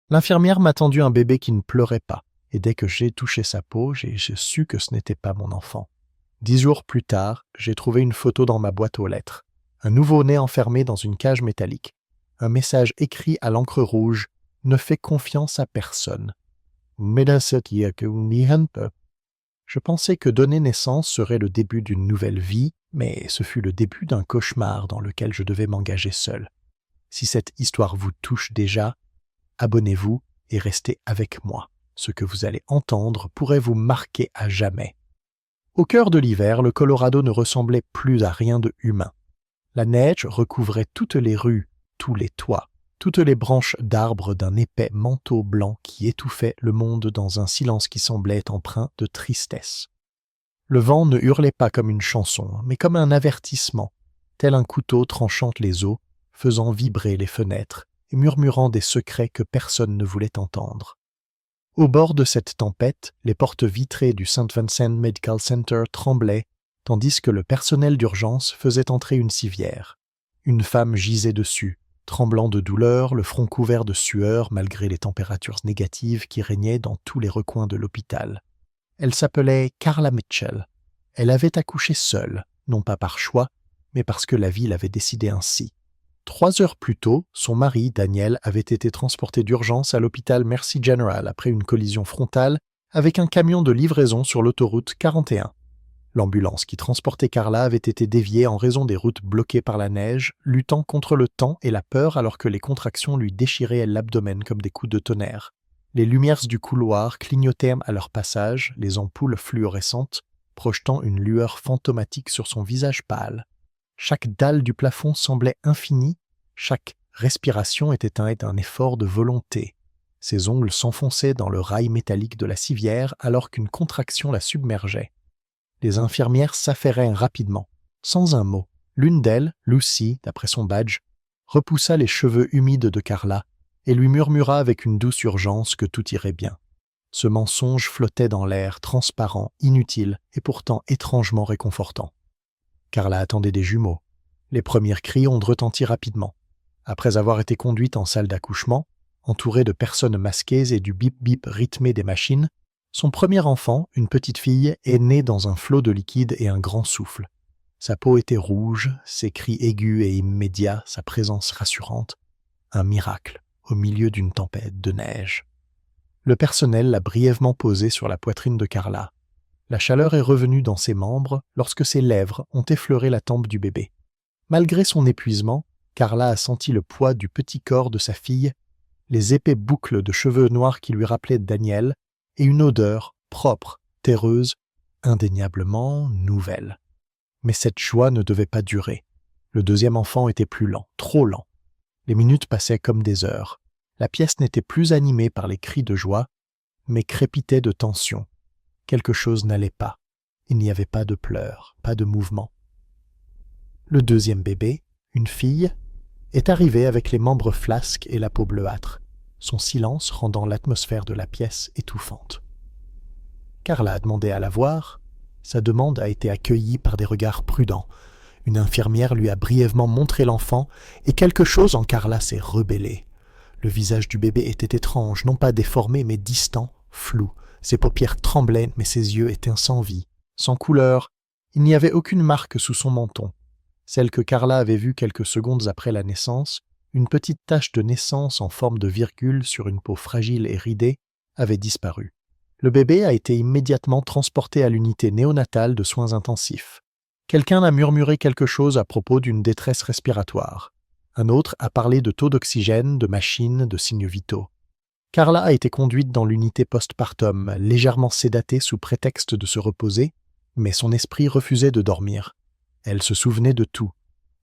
L'infirmière m'a tendu un bébé qui ne pleurait pas, et dès que j'ai touché sa peau, j'ai su que ce n'était pas mon enfant. 10 jours plus tard, j'ai trouvé une photo dans ma boîte aux lettres. Un nouveau-né enfermé dans une cage métallique. Un message écrit à l'encre rouge « Ne fais confiance à personne ». Je pensais que donner naissance serait le début d'une nouvelle vie, mais ce fut le début d'un cauchemar dans lequel je devais m'engager seul. Si cette histoire vous touche déjà, abonnez-vous et restez avec moi. Ce que vous allez entendre pourrait vous marquer à jamais. Au cœur de l'hiver, le Colorado ne ressemblait plus à rien de humain. La neige recouvrait toutes les rues, tous les toits, toutes les branches d'arbres d'un épais manteau blanc qui étouffait le monde dans un silence qui semblait empreint de tristesse. Le vent ne hurlait pas comme une chanson, mais comme un avertissement, tel un couteau tranchant les os, faisant vibrer les fenêtres et murmurant des secrets que personne ne voulait entendre. Au bord de cette tempête, les portes vitrées du St. Vincent Medical Center tremblaient, tandis que le personnel d'urgence faisait entrer une civière. Une femme gisait dessus, tremblant de douleur, le front couvert de sueur malgré les températures négatives qui régnaient dans tous les recoins de l'hôpital. Elle s'appelait Carla Mitchell. Elle avait accouché seule, non pas par choix, mais parce que la vie l'avait décidé ainsi. 3 heures plus tôt, son mari, Daniel, avait été transporté d'urgence à l'hôpital Mercy General après une collision frontale avec un camion de livraison sur l'autoroute 41. L'ambulance qui transportait Carla avait été déviée en raison des routes bloquées par la neige, luttant contre le temps et la peur alors que les contractions lui déchiraient l'abdomen comme des coups de tonnerre. Les lumières du couloir clignotaient à leur passage, les ampoules fluorescentes, projetant une lueur fantomatique sur son visage pâle. Chaque dalle du plafond semblait infinie, chaque respiration était un effort de volonté. Ses ongles s'enfonçaient dans le rail métallique de la civière alors qu'une contraction la submergeait. Les infirmières s'affairèrent rapidement, sans un mot. L'une d'elles, Lucy, d'après son badge, repoussa les cheveux humides de Carla et lui murmura avec une douce urgence que tout irait bien. Ce mensonge flottait dans l'air, transparent, inutile et pourtant étrangement réconfortant. Carla attendait des jumeaux. Les premiers cris ont retenti rapidement. Après avoir été conduite en salle d'accouchement, entourée de personnes masquées et du bip-bip rythmé des machines, son premier enfant, une petite fille, est né dans un flot de liquide et un grand souffle. Sa peau était rouge, ses cris aigus et immédiats, sa présence rassurante. Un miracle, au milieu d'une tempête de neige. Le personnel l'a brièvement posée sur la poitrine de Carla. La chaleur est revenue dans ses membres lorsque ses lèvres ont effleuré la tempe du bébé. Malgré son épuisement, Carla a senti le poids du petit corps de sa fille, les épais boucles de cheveux noirs qui lui rappelaient Daniel, et une odeur propre, terreuse, indéniablement nouvelle. Mais cette joie ne devait pas durer. Le deuxième enfant était plus lent, trop lent. Les minutes passaient comme des heures. La pièce n'était plus animée par les cris de joie, mais crépitait de tension. Quelque chose n'allait pas. Il n'y avait pas de pleurs, pas de mouvement. Le deuxième bébé, une fille, est arrivé avec les membres flasques et la peau bleuâtre, son silence rendant l'atmosphère de la pièce étouffante. Carla a demandé à la voir. Sa demande a été accueillie par des regards prudents. Une infirmière lui a brièvement montré l'enfant et quelque chose en Carla s'est rebellé. Le visage du bébé était étrange, non pas déformé mais distant, flou. Ses paupières tremblaient, mais ses yeux étaient sans vie, sans couleur. Il n'y avait aucune marque sous son menton. Celle que Carla avait vue quelques secondes après la naissance, une petite tache de naissance en forme de virgule sur une peau fragile et ridée, avait disparu. Le bébé a été immédiatement transporté à l'unité néonatale de soins intensifs. Quelqu'un a murmuré quelque chose à propos d'une détresse respiratoire. Un autre a parlé de taux d'oxygène, de machines, de signes vitaux. Carla a été conduite dans l'unité postpartum, légèrement sédatée sous prétexte de se reposer, mais son esprit refusait de dormir. Elle se souvenait de tout.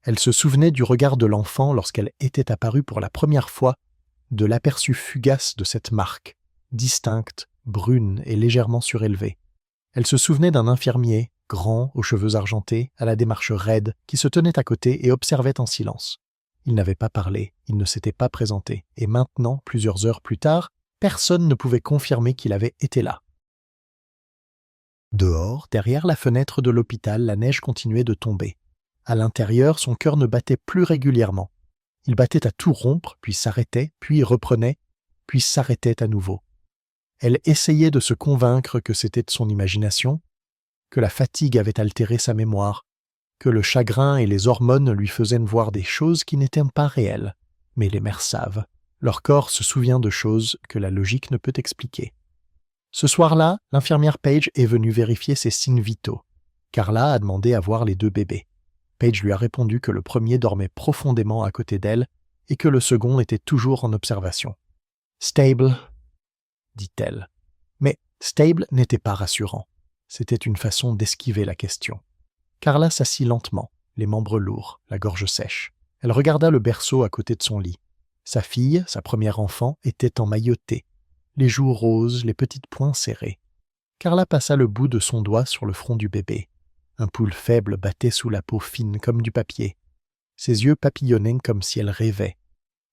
Elle se souvenait du regard de l'enfant lorsqu'elle était apparue pour la première fois, de l'aperçu fugace de cette marque, distincte, brune et légèrement surélevée. Elle se souvenait d'un infirmier, grand, aux cheveux argentés, à la démarche raide, qui se tenait à côté et observait en silence. Il n'avait pas parlé, il ne s'était pas présenté, et maintenant, plusieurs heures plus tard, personne ne pouvait confirmer qu'il avait été là. Dehors, derrière la fenêtre de l'hôpital, la neige continuait de tomber. À l'intérieur, son cœur ne battait plus régulièrement. Il battait à tout rompre, puis s'arrêtait, puis reprenait. puis s'arrêtait à nouveau. Elle essayait de se convaincre que c'était de son imagination, que la fatigue avait altéré sa mémoire, que le chagrin et les hormones lui faisaient voir des choses qui n'étaient pas réelles. Mais les mères savent. Leur corps se souvient de choses que la logique ne peut expliquer. Ce soir-là, l'infirmière Page est venue vérifier ses signes vitaux. Carla a demandé à voir les deux bébés. Page lui a répondu que le premier dormait profondément à côté d'elle et que le second était toujours en observation. « Stable », dit-elle. Mais stable n'était pas rassurant. C'était une façon d'esquiver la question. Carla s'assit lentement, les membres lourds, la gorge sèche. Elle regarda le berceau à côté de son lit. Sa fille, sa première enfant, était emmaillotée, les joues roses, les petites poings serrés. Carla passa le bout de son doigt sur le front du bébé. Un pouls faible battait sous la peau fine comme du papier. Ses yeux papillonnaient comme si elle rêvait.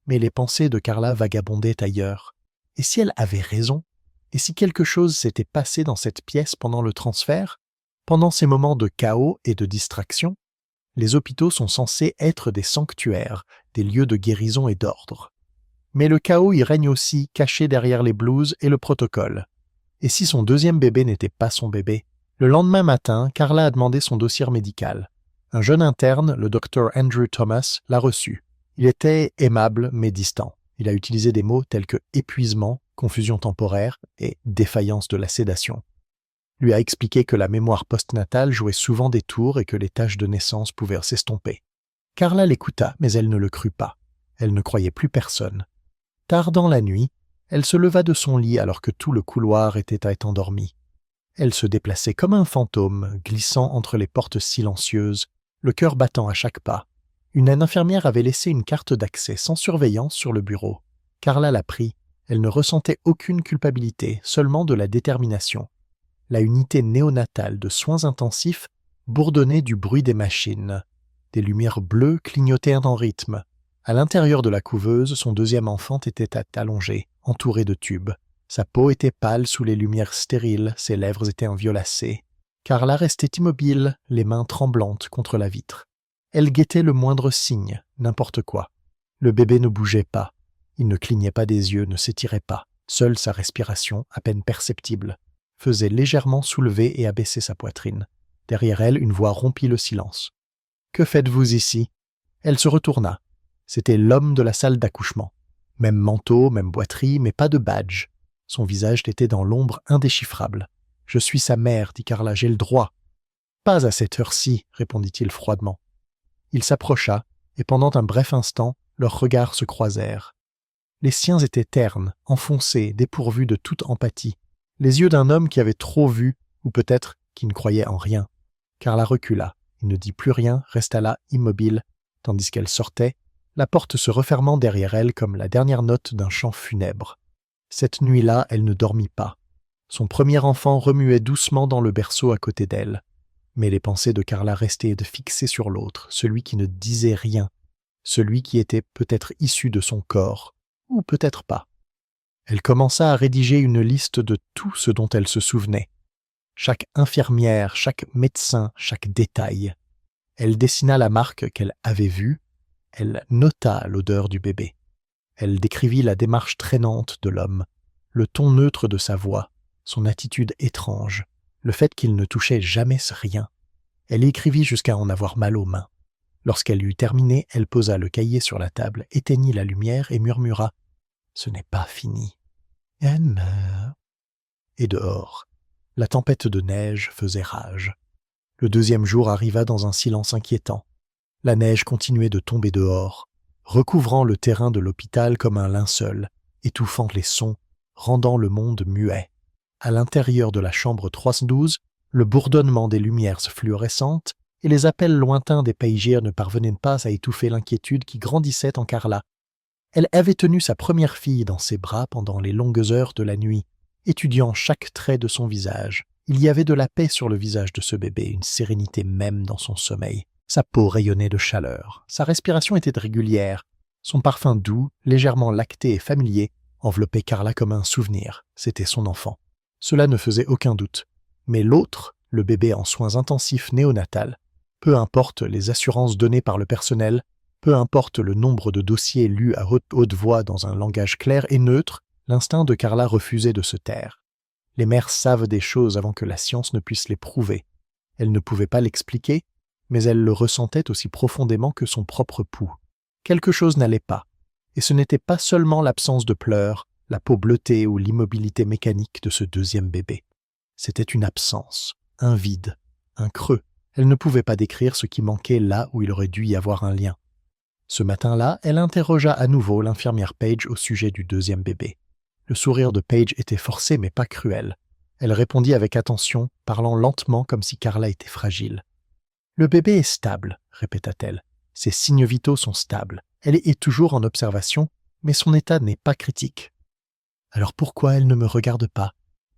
Mais les pensées de Carla vagabondaient ailleurs. Et si elle avait raison? Et si quelque chose s'était passé dans cette pièce pendant le transfert? Pendant ces moments de chaos et de distraction, les hôpitaux sont censés être des sanctuaires, des lieux de guérison et d'ordre. Mais le chaos y règne aussi, caché derrière les blouses et le protocole. Et si son deuxième bébé n'était pas son bébé? Le lendemain matin, Carla a demandé son dossier médical. Un jeune interne, le docteur Andrew Thomas, l'a reçu. Il était aimable mais distant. Il a utilisé des mots tels que épuisement, confusion temporaire et défaillance de la sédation. Lui a expliqué que la mémoire postnatale jouait souvent des tours et que les tâches de naissance pouvaient s'estomper. Carla l'écouta, mais elle ne le crut pas. Elle ne croyait plus personne. Tard dans la nuit, elle se leva de son lit alors que tout le couloir était endormi. Elle se déplaçait comme un fantôme, glissant entre les portes silencieuses, le cœur battant à chaque pas. Une infirmière avait laissé une carte d'accès sans surveillance sur le bureau. Carla la prit. Elle ne ressentait aucune culpabilité, seulement de la détermination. La unité néonatale de soins intensifs bourdonnait du bruit des machines. Des lumières bleues clignotaient en rythme. À l'intérieur de la couveuse, son deuxième enfant était allongé, entouré de tubes. Sa peau était pâle sous les lumières stériles, ses lèvres étaient enviolacées. Carla restait immobile, les mains tremblantes contre la vitre. Elle guettait le moindre signe, n'importe quoi. Le bébé ne bougeait pas. Il ne clignait pas des yeux, ne s'étirait pas. Seule sa respiration, à peine perceptible, faisait légèrement soulever et abaisser sa poitrine. Derrière elle, une voix rompit le silence. « Que faites-vous ici » Elle se retourna. C'était l'homme de la salle d'accouchement. Même manteau, même boiterie, mais pas de badge. Son visage était dans l'ombre indéchiffrable. « Je suis sa mère, dit Carla, j'ai le droit. »« Pas à cette heure-ci, répondit-il froidement. Il s'approcha, et pendant un bref instant, leurs regards se croisèrent. Les siens étaient ternes, enfoncés, dépourvus de toute empathie. Les yeux d'un homme qui avait trop vu, ou peut-être qui ne croyait en rien. Carla recula. Il ne dit plus rien, resta là, immobile, tandis qu'elle sortait, la porte se refermant derrière elle comme la dernière note d'un chant funèbre. Cette nuit-là, elle ne dormit pas. Son premier enfant remuait doucement dans le berceau à côté d'elle. Mais les pensées de Carla restaient fixées sur l'autre, celui qui ne disait rien, celui qui était peut-être issu de son corps, ou peut-être pas. Elle commença à rédiger une liste de tout ce dont elle se souvenait. Chaque infirmière, chaque médecin, chaque détail. Elle dessina la marque qu'elle avait vue, elle nota l'odeur du bébé. Elle décrivit la démarche traînante de l'homme, le ton neutre de sa voix, son attitude étrange, le fait qu'il ne touchait jamais rien. Elle écrivit jusqu'à en avoir mal aux mains. Lorsqu'elle eut terminé, elle posa le cahier sur la table, éteignit la lumière et murmura « Ce n'est pas fini. Elle meurt. » Et dehors, la tempête de neige faisait rage. Le deuxième jour arriva dans un silence inquiétant. La neige continuait de tomber dehors, recouvrant le terrain de l'hôpital comme un linceul, étouffant les sons, rendant le monde muet. À l'intérieur de la chambre 312, le bourdonnement des lumières fluorescentes et les appels lointains des paysagers ne parvenaient pas à étouffer l'inquiétude qui grandissait en Carla. Elle avait tenu sa première fille dans ses bras pendant les longues heures de la nuit, étudiant chaque trait de son visage. Il y avait de la paix sur le visage de ce bébé, une sérénité même dans son sommeil. Sa peau rayonnait de chaleur, sa respiration était régulière, son parfum doux, légèrement lacté et familier, enveloppait Carla comme un souvenir. C'était son enfant. Cela ne faisait aucun doute. Mais l'autre, le bébé en soins intensifs néonatal, peu importe les assurances données par le personnel, peu importe le nombre de dossiers lus à haute voix dans un langage clair et neutre, L'instinct de Carla refusait de se taire. Les mères savent des choses avant que la science ne puisse les prouver. Elle ne pouvait pas l'expliquer, mais elle le ressentait aussi profondément que son propre pouls. Quelque chose n'allait pas, et ce n'était pas seulement l'absence de pleurs, la peau bleutée ou l'immobilité mécanique de ce deuxième bébé. C'était une absence, un vide, un creux. Elle ne pouvait pas décrire ce qui manquait là où il aurait dû y avoir un lien. Ce matin-là, elle interrogea à nouveau l'infirmière Page au sujet du deuxième bébé. Le sourire de Page était forcé mais pas cruel. Elle répondit avec attention, parlant lentement comme si Carla était fragile. « Le bébé est stable, répéta-t-elle. Ses signes vitaux sont stables. Elle est toujours en observation, mais son état n'est pas critique. »« Alors pourquoi elle ne me regarde pas ?»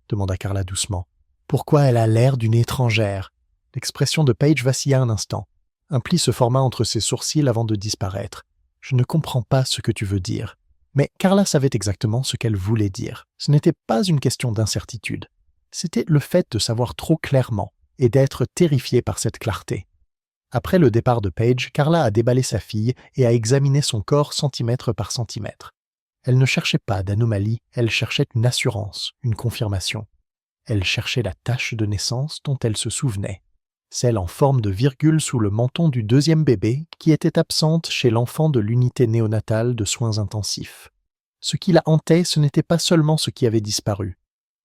demanda Carla doucement. « Pourquoi elle a l'air d'une étrangère ?» L'expression de Page vacilla un instant. Un pli se forma entre ses sourcils avant de disparaître. « Je ne comprends pas ce que tu veux dire. » Mais Carla savait exactement ce qu'elle voulait dire. Ce n'était pas une question d'incertitude. C'était le fait de savoir trop clairement et d'être terrifiée par cette clarté. Après le départ de Page, Carla a déballé sa fille et a examiné son corps centimètre par centimètre. Elle ne cherchait pas d'anomalie, elle cherchait une assurance, une confirmation. Elle cherchait la tache de naissance dont elle se souvenait, celle en forme de virgule sous le menton du deuxième bébé qui était absente chez l'enfant de l'unité néonatale de soins intensifs. Ce qui la hantait, ce n'était pas seulement ce qui avait disparu.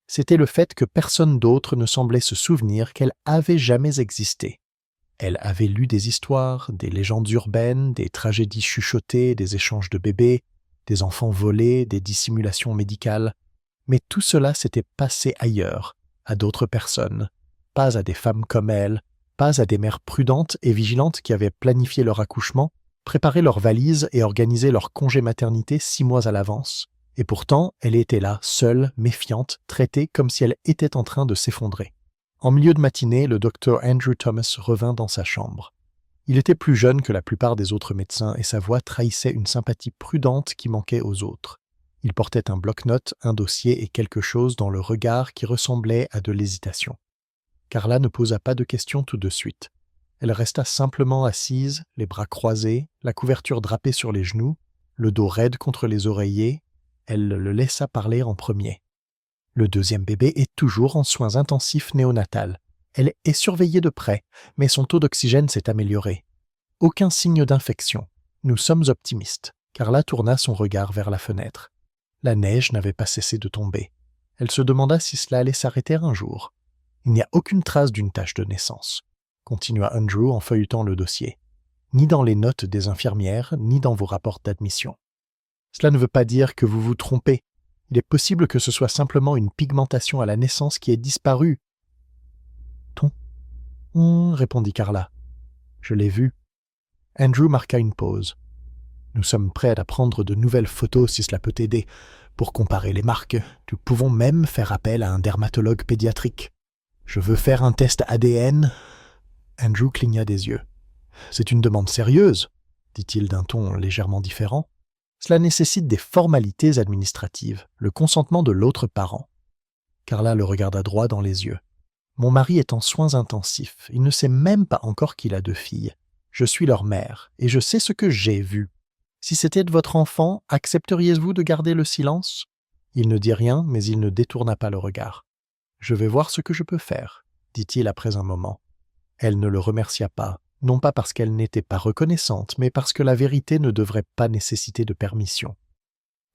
C'était le fait que personne d'autre ne semblait se souvenir qu'elle avait jamais existé. Elle avait lu des histoires, des légendes urbaines, des tragédies chuchotées, des échanges de bébés, des enfants volés, des dissimulations médicales. Mais tout cela s'était passé ailleurs, à d'autres personnes, pas à des femmes comme elle, pas à des mères prudentes et vigilantes qui avaient planifié leur accouchement, préparé leurs valises et organisé leur congé maternité 6 mois à l'avance. Et pourtant, elle était là, seule, méfiante, traitée comme si elle était en train de s'effondrer. En milieu de matinée, le docteur Andrew Thomas revint dans sa chambre. Il était plus jeune que la plupart des autres médecins et sa voix trahissait une sympathie prudente qui manquait aux autres. Il portait un bloc-notes, un dossier et quelque chose dans le regard qui ressemblait à de l'hésitation. Carla ne posa pas de questions tout de suite. Elle resta simplement assise, les bras croisés, la couverture drapée sur les genoux, le dos raide contre les oreillers. Elle le laissa parler en premier. Le deuxième bébé est toujours en soins intensifs néonatales. Elle est surveillée de près, mais son taux d'oxygène s'est amélioré. Aucun signe d'infection. Nous sommes optimistes. Carla tourna son regard vers la fenêtre. La neige n'avait pas cessé de tomber. Elle se demanda si cela allait s'arrêter un jour. Il n'y a aucune trace d'une tache de naissance, continua Andrew en feuilletant le dossier. Ni dans les notes des infirmières, ni dans vos rapports d'admission. Cela ne veut pas dire que vous vous trompez. Il est possible que ce soit simplement une pigmentation à la naissance qui ait disparu. Répondit Carla. Je l'ai vu. Andrew marqua une pause. Nous sommes prêts à prendre de nouvelles photos si cela peut t'aider. Pour comparer les marques, nous pouvons même faire appel à un dermatologue pédiatrique. Je veux faire un test ADN. Andrew cligna des yeux. C'est une demande sérieuse, dit-il d'un ton légèrement différent. Cela nécessite des formalités administratives, le consentement de l'autre parent. Carla le regarda droit dans les yeux. Mon mari est en soins intensifs. Il ne sait même pas encore qu'il a 2 filles. Je suis leur mère, et je sais ce que j'ai vu. Si c'était de votre enfant, accepteriez-vous de garder le silence ? Il ne dit rien, mais il ne détourna pas le regard. Je vais voir ce que je peux faire, dit-il après un moment. Elle ne le remercia pas, non pas parce qu'elle n'était pas reconnaissante, mais parce que la vérité ne devrait pas nécessiter de permission.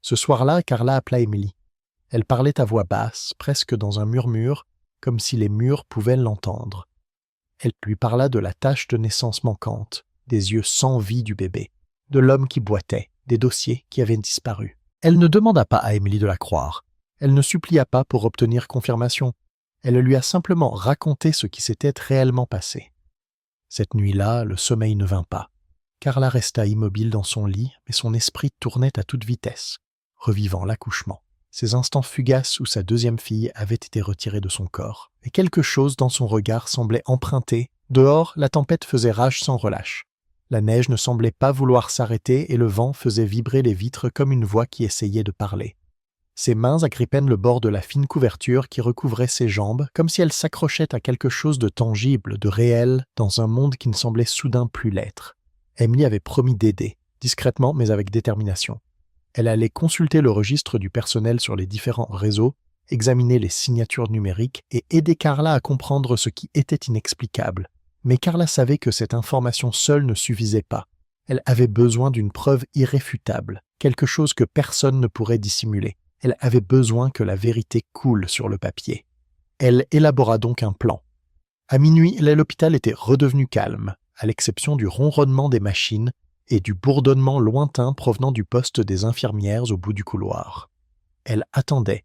Ce soir-là, Carla appela Emily. Elle parlait à voix basse, presque dans un murmure, comme si les murs pouvaient l'entendre. Elle lui parla de la tache de naissance manquante, des yeux sans vie du bébé, de l'homme qui boitait, des dossiers qui avaient disparu. Elle ne demanda pas à Emily de la croire. Elle ne supplia pas pour obtenir confirmation. Elle lui a simplement raconté ce qui s'était réellement passé. Cette nuit-là, le sommeil ne vint pas. Carla resta immobile dans son lit, mais son esprit tournait à toute vitesse, revivant l'accouchement, ces instants fugaces où sa deuxième fille avait été retirée de son corps. Et quelque chose dans son regard semblait emprunté. Dehors, la tempête faisait rage sans relâche. La neige ne semblait pas vouloir s'arrêter et le vent faisait vibrer les vitres comme une voix qui essayait de parler. Ses mains agrippaient le bord de la fine couverture qui recouvrait ses jambes, comme si elle s'accrochait à quelque chose de tangible, de réel, dans un monde qui ne semblait soudain plus l'être. Emily avait promis d'aider, discrètement mais avec détermination. Elle allait consulter le registre du personnel sur les différents réseaux, examiner les signatures numériques et aider Carla à comprendre ce qui était inexplicable. Mais Carla savait que cette information seule ne suffisait pas. Elle avait besoin d'une preuve irréfutable, quelque chose que personne ne pourrait dissimuler. Elle avait besoin que la vérité coule sur le papier. Elle élabora donc un plan. À minuit, l'hôpital était redevenu calme, à l'exception du ronronnement des machines et du bourdonnement lointain provenant du poste des infirmières au bout du couloir. Elle attendait,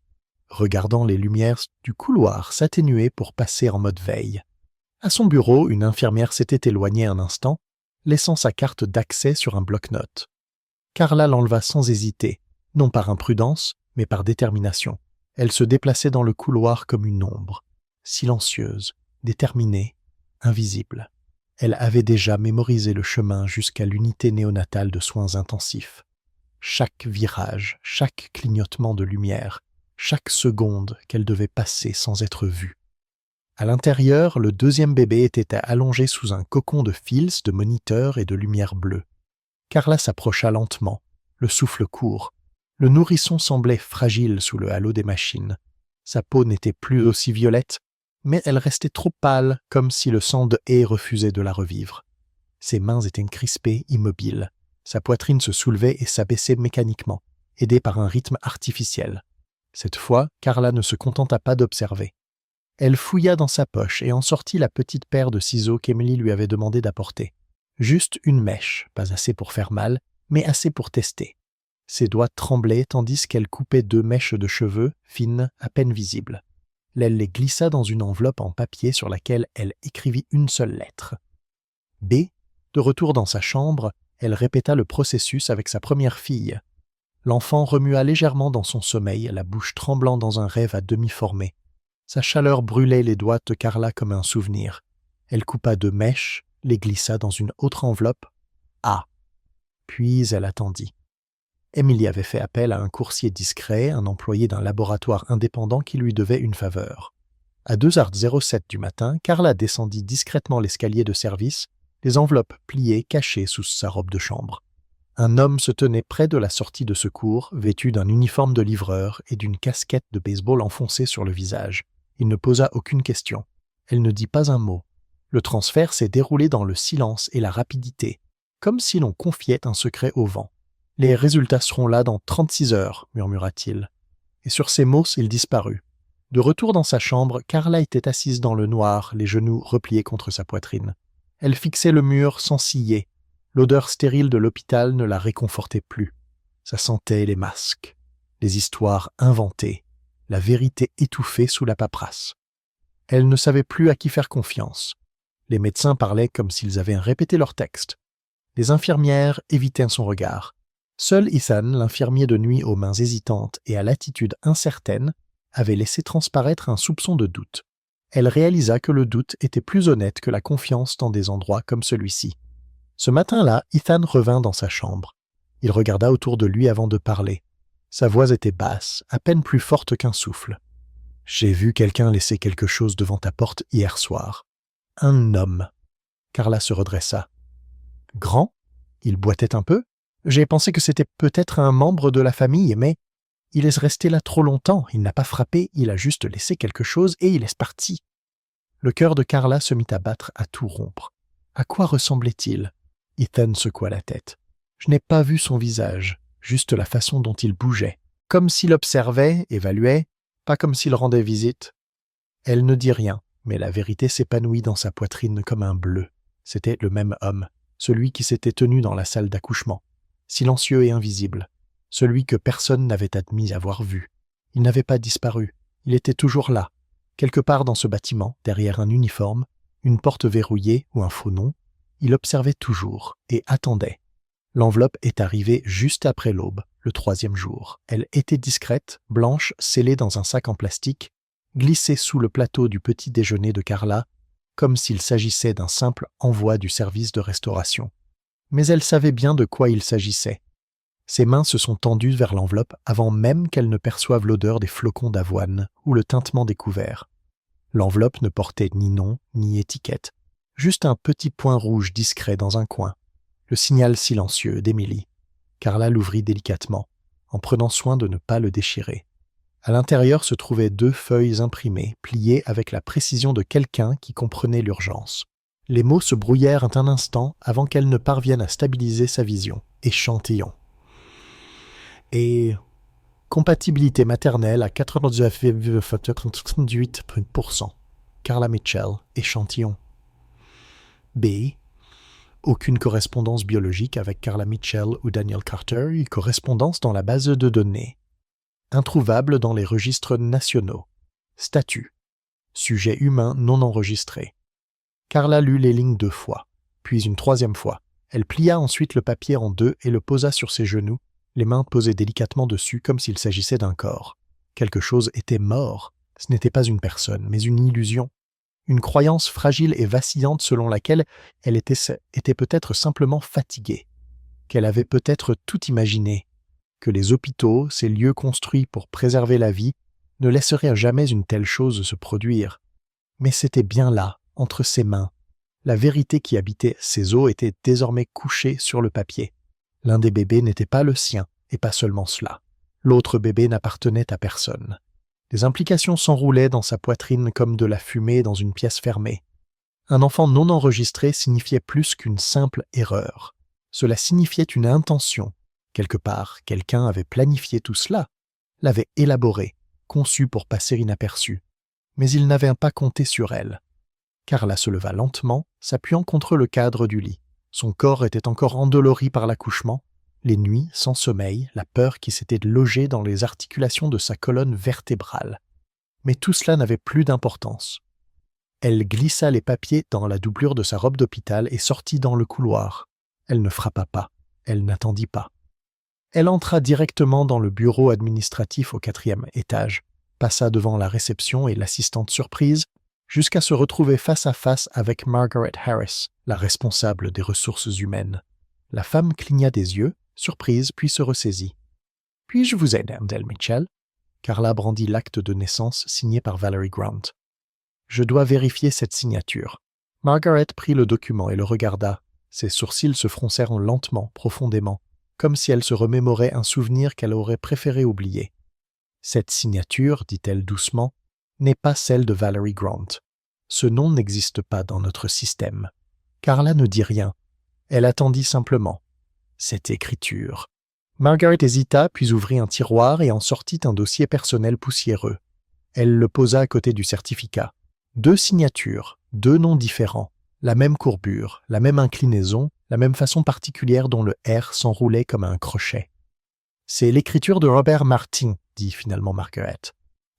regardant les lumières du couloir s'atténuer pour passer en mode veille. À son bureau, une infirmière s'était éloignée un instant, laissant sa carte d'accès sur un bloc-notes. Carla l'enleva sans hésiter, non par imprudence, mais par détermination. Elle se déplaçait dans le couloir comme une ombre, silencieuse, déterminée, invisible. Elle avait déjà mémorisé le chemin jusqu'à l'unité néonatale de soins intensifs. Chaque virage, chaque clignotement de lumière, chaque seconde qu'elle devait passer sans être vue. À l'intérieur, le deuxième bébé était allongé sous un cocon de fils, de moniteurs et de lumière bleue. Carla s'approcha lentement, le souffle court. Le nourrisson semblait fragile sous le halo des machines. Sa peau n'était plus aussi violette, mais elle restait trop pâle, comme si le sang de haie refusait de la revivre. Ses mains étaient crispées, immobiles. Sa poitrine se soulevait et s'abaissait mécaniquement, aidée par un rythme artificiel. Cette fois, Carla ne se contenta pas d'observer. Elle fouilla dans sa poche et en sortit la petite paire de ciseaux qu'Emily lui avait demandé d'apporter. Juste une mèche, pas assez pour faire mal, mais assez pour tester. Ses doigts tremblaient tandis qu'elle coupait 2 mèches de cheveux, fines, à peine visibles. Elle les glissa dans une enveloppe en papier sur laquelle elle écrivit une seule lettre. B. De retour dans sa chambre, elle répéta le processus avec sa première fille. L'enfant remua légèrement dans son sommeil, la bouche tremblant dans un rêve à demi formé. Sa chaleur brûlait les doigts de Carla comme un souvenir. Elle coupa 2 mèches, les glissa dans une autre enveloppe. A. Puis elle attendit. Emily avait fait appel à un coursier discret, un employé d'un laboratoire indépendant qui lui devait une faveur. À 2h07 du matin, Carla descendit discrètement l'escalier de service, les enveloppes pliées cachées sous sa robe de chambre. Un homme se tenait près de la sortie de secours, vêtu d'un uniforme de livreur et d'une casquette de baseball enfoncée sur le visage. Il ne posa aucune question. Elle ne dit pas un mot. Le transfert s'est déroulé dans le silence et la rapidité, comme si l'on confiait un secret au vent. « Les résultats seront là dans 36 heures, murmura-t-il. Et sur ces mots, il disparut. De retour dans sa chambre, Carla était assise dans le noir, les genoux repliés contre sa poitrine. Elle fixait le mur sans ciller. L'odeur stérile de l'hôpital ne la réconfortait plus. Ça sentait les masques, les histoires inventées, la vérité étouffée sous la paperasse. Elle ne savait plus à qui faire confiance. Les médecins parlaient comme s'ils avaient répété leur texte. Les infirmières évitaient son regard. Seul Ethan, l'infirmier de nuit aux mains hésitantes et à l'attitude incertaine, avait laissé transparaître un soupçon de doute. Elle réalisa que le doute était plus honnête que la confiance dans des endroits comme celui-ci. Ce matin-là, Ethan revint dans sa chambre. Il regarda autour de lui avant de parler. Sa voix était basse, à peine plus forte qu'un souffle. « J'ai vu quelqu'un laisser quelque chose devant ta porte hier soir. Un homme. » Carla se redressa. « Grand ? Il boitait un peu ? J'ai pensé que c'était peut-être un membre de la famille, mais il est resté là trop longtemps, il n'a pas frappé, il a juste laissé quelque chose et il est parti. » Le cœur de Carla se mit à battre à tout rompre. À quoi ressemblait-il ? Ethan secoua la tête. Je n'ai pas vu son visage, juste la façon dont il bougeait, comme s'il observait, évaluait, pas comme s'il rendait visite. Elle ne dit rien, mais la vérité s'épanouit dans sa poitrine comme un bleu. C'était le même homme, celui qui s'était tenu dans la salle d'accouchement. Silencieux et invisible, celui que personne n'avait admis avoir vu. Il n'avait pas disparu, il était toujours là, quelque part dans ce bâtiment, derrière un uniforme, une porte verrouillée ou un faux nom. Il observait toujours et attendait. L'enveloppe est arrivée juste après l'aube, le 3e jour. Elle était discrète, blanche, scellée dans un sac en plastique, glissée sous le plateau du petit déjeuner de Carla, comme s'il s'agissait d'un simple envoi du service de restauration. Mais elle savait bien de quoi il s'agissait. Ses mains se sont tendues vers l'enveloppe avant même qu'elle ne perçoive l'odeur des flocons d'avoine ou le tintement des couverts. L'enveloppe ne portait ni nom ni étiquette, juste un petit point rouge discret dans un coin, le signal silencieux d'Emily. Carla l'ouvrit délicatement. en prenant soin de ne pas le déchirer. À l'intérieur se trouvaient 2 feuilles imprimées, pliées avec la précision de quelqu'un qui comprenait l'urgence. Les mots se brouillèrent un instant avant qu'elle ne parvienne à stabiliser sa vision. Échantillon. Et compatibilité maternelle à 98%. Carla Mitchell, échantillon. B. Aucune correspondance biologique avec Carla Mitchell ou Daniel Carter, une correspondance dans la base de données. Introuvable dans les registres nationaux. Statut. Sujet humain non enregistré. Carla lut les lignes 2 fois, puis une 3e fois. Elle plia ensuite le papier en 2 et le posa sur ses genoux, les mains posées délicatement dessus comme s'il s'agissait d'un corps. Quelque chose était mort. Ce n'était pas une personne, mais une illusion. Une croyance fragile et vacillante selon laquelle elle était peut-être simplement fatiguée, qu'elle avait peut-être tout imaginé, que les hôpitaux, ces lieux construits pour préserver la vie, ne laisseraient jamais une telle chose se produire. Mais c'était bien là, entre ses mains. La vérité qui habitait ses os était désormais couchée sur le papier. L'un des bébés n'était pas le sien, et pas seulement cela. L'autre bébé n'appartenait à personne. Des implications s'enroulaient dans sa poitrine comme de la fumée dans une pièce fermée. Un enfant non enregistré signifiait plus qu'une simple erreur. Cela signifiait une intention. Quelque part, quelqu'un avait planifié tout cela, l'avait élaboré, conçu pour passer inaperçu. Mais il n'avait pas compté sur elle. Carla se leva lentement, s'appuyant contre le cadre du lit. Son corps était encore endolori par l'accouchement, les nuits sans sommeil, la peur qui s'était logée dans les articulations de sa colonne vertébrale. Mais tout cela n'avait plus d'importance. Elle glissa les papiers dans la doublure de sa robe d'hôpital et sortit dans le couloir. Elle ne frappa pas, elle n'attendit pas. Elle entra directement dans le bureau administratif au 4e étage, passa devant la réception et l'assistante surprise, jusqu'à se retrouver face à face avec Margaret Harris, la responsable des ressources humaines. La femme cligna des yeux, surprise, puis se ressaisit. « Puis-je vous aider, Andel Mitchell ?» Carla brandit l'acte de naissance signé par Valerie Grant. « Je dois vérifier cette signature. » Margaret prit le document et le regarda. Ses sourcils se froncèrent lentement, profondément, comme si elle se remémorait un souvenir qu'elle aurait préféré oublier. « Cette signature, dit-elle doucement, n'est pas celle de Valerie Grant. Ce nom n'existe pas dans notre système. » Carla ne dit rien. Elle attendit simplement. Cette écriture. Margaret hésita, puis ouvrit un tiroir et en sortit un dossier personnel poussiéreux. Elle le posa à côté du certificat. 2 signatures, 2 noms différents, la même courbure, la même inclinaison, la même façon particulière dont le R s'enroulait comme un crochet. « C'est l'écriture de Robert Martin, » dit finalement Margaret.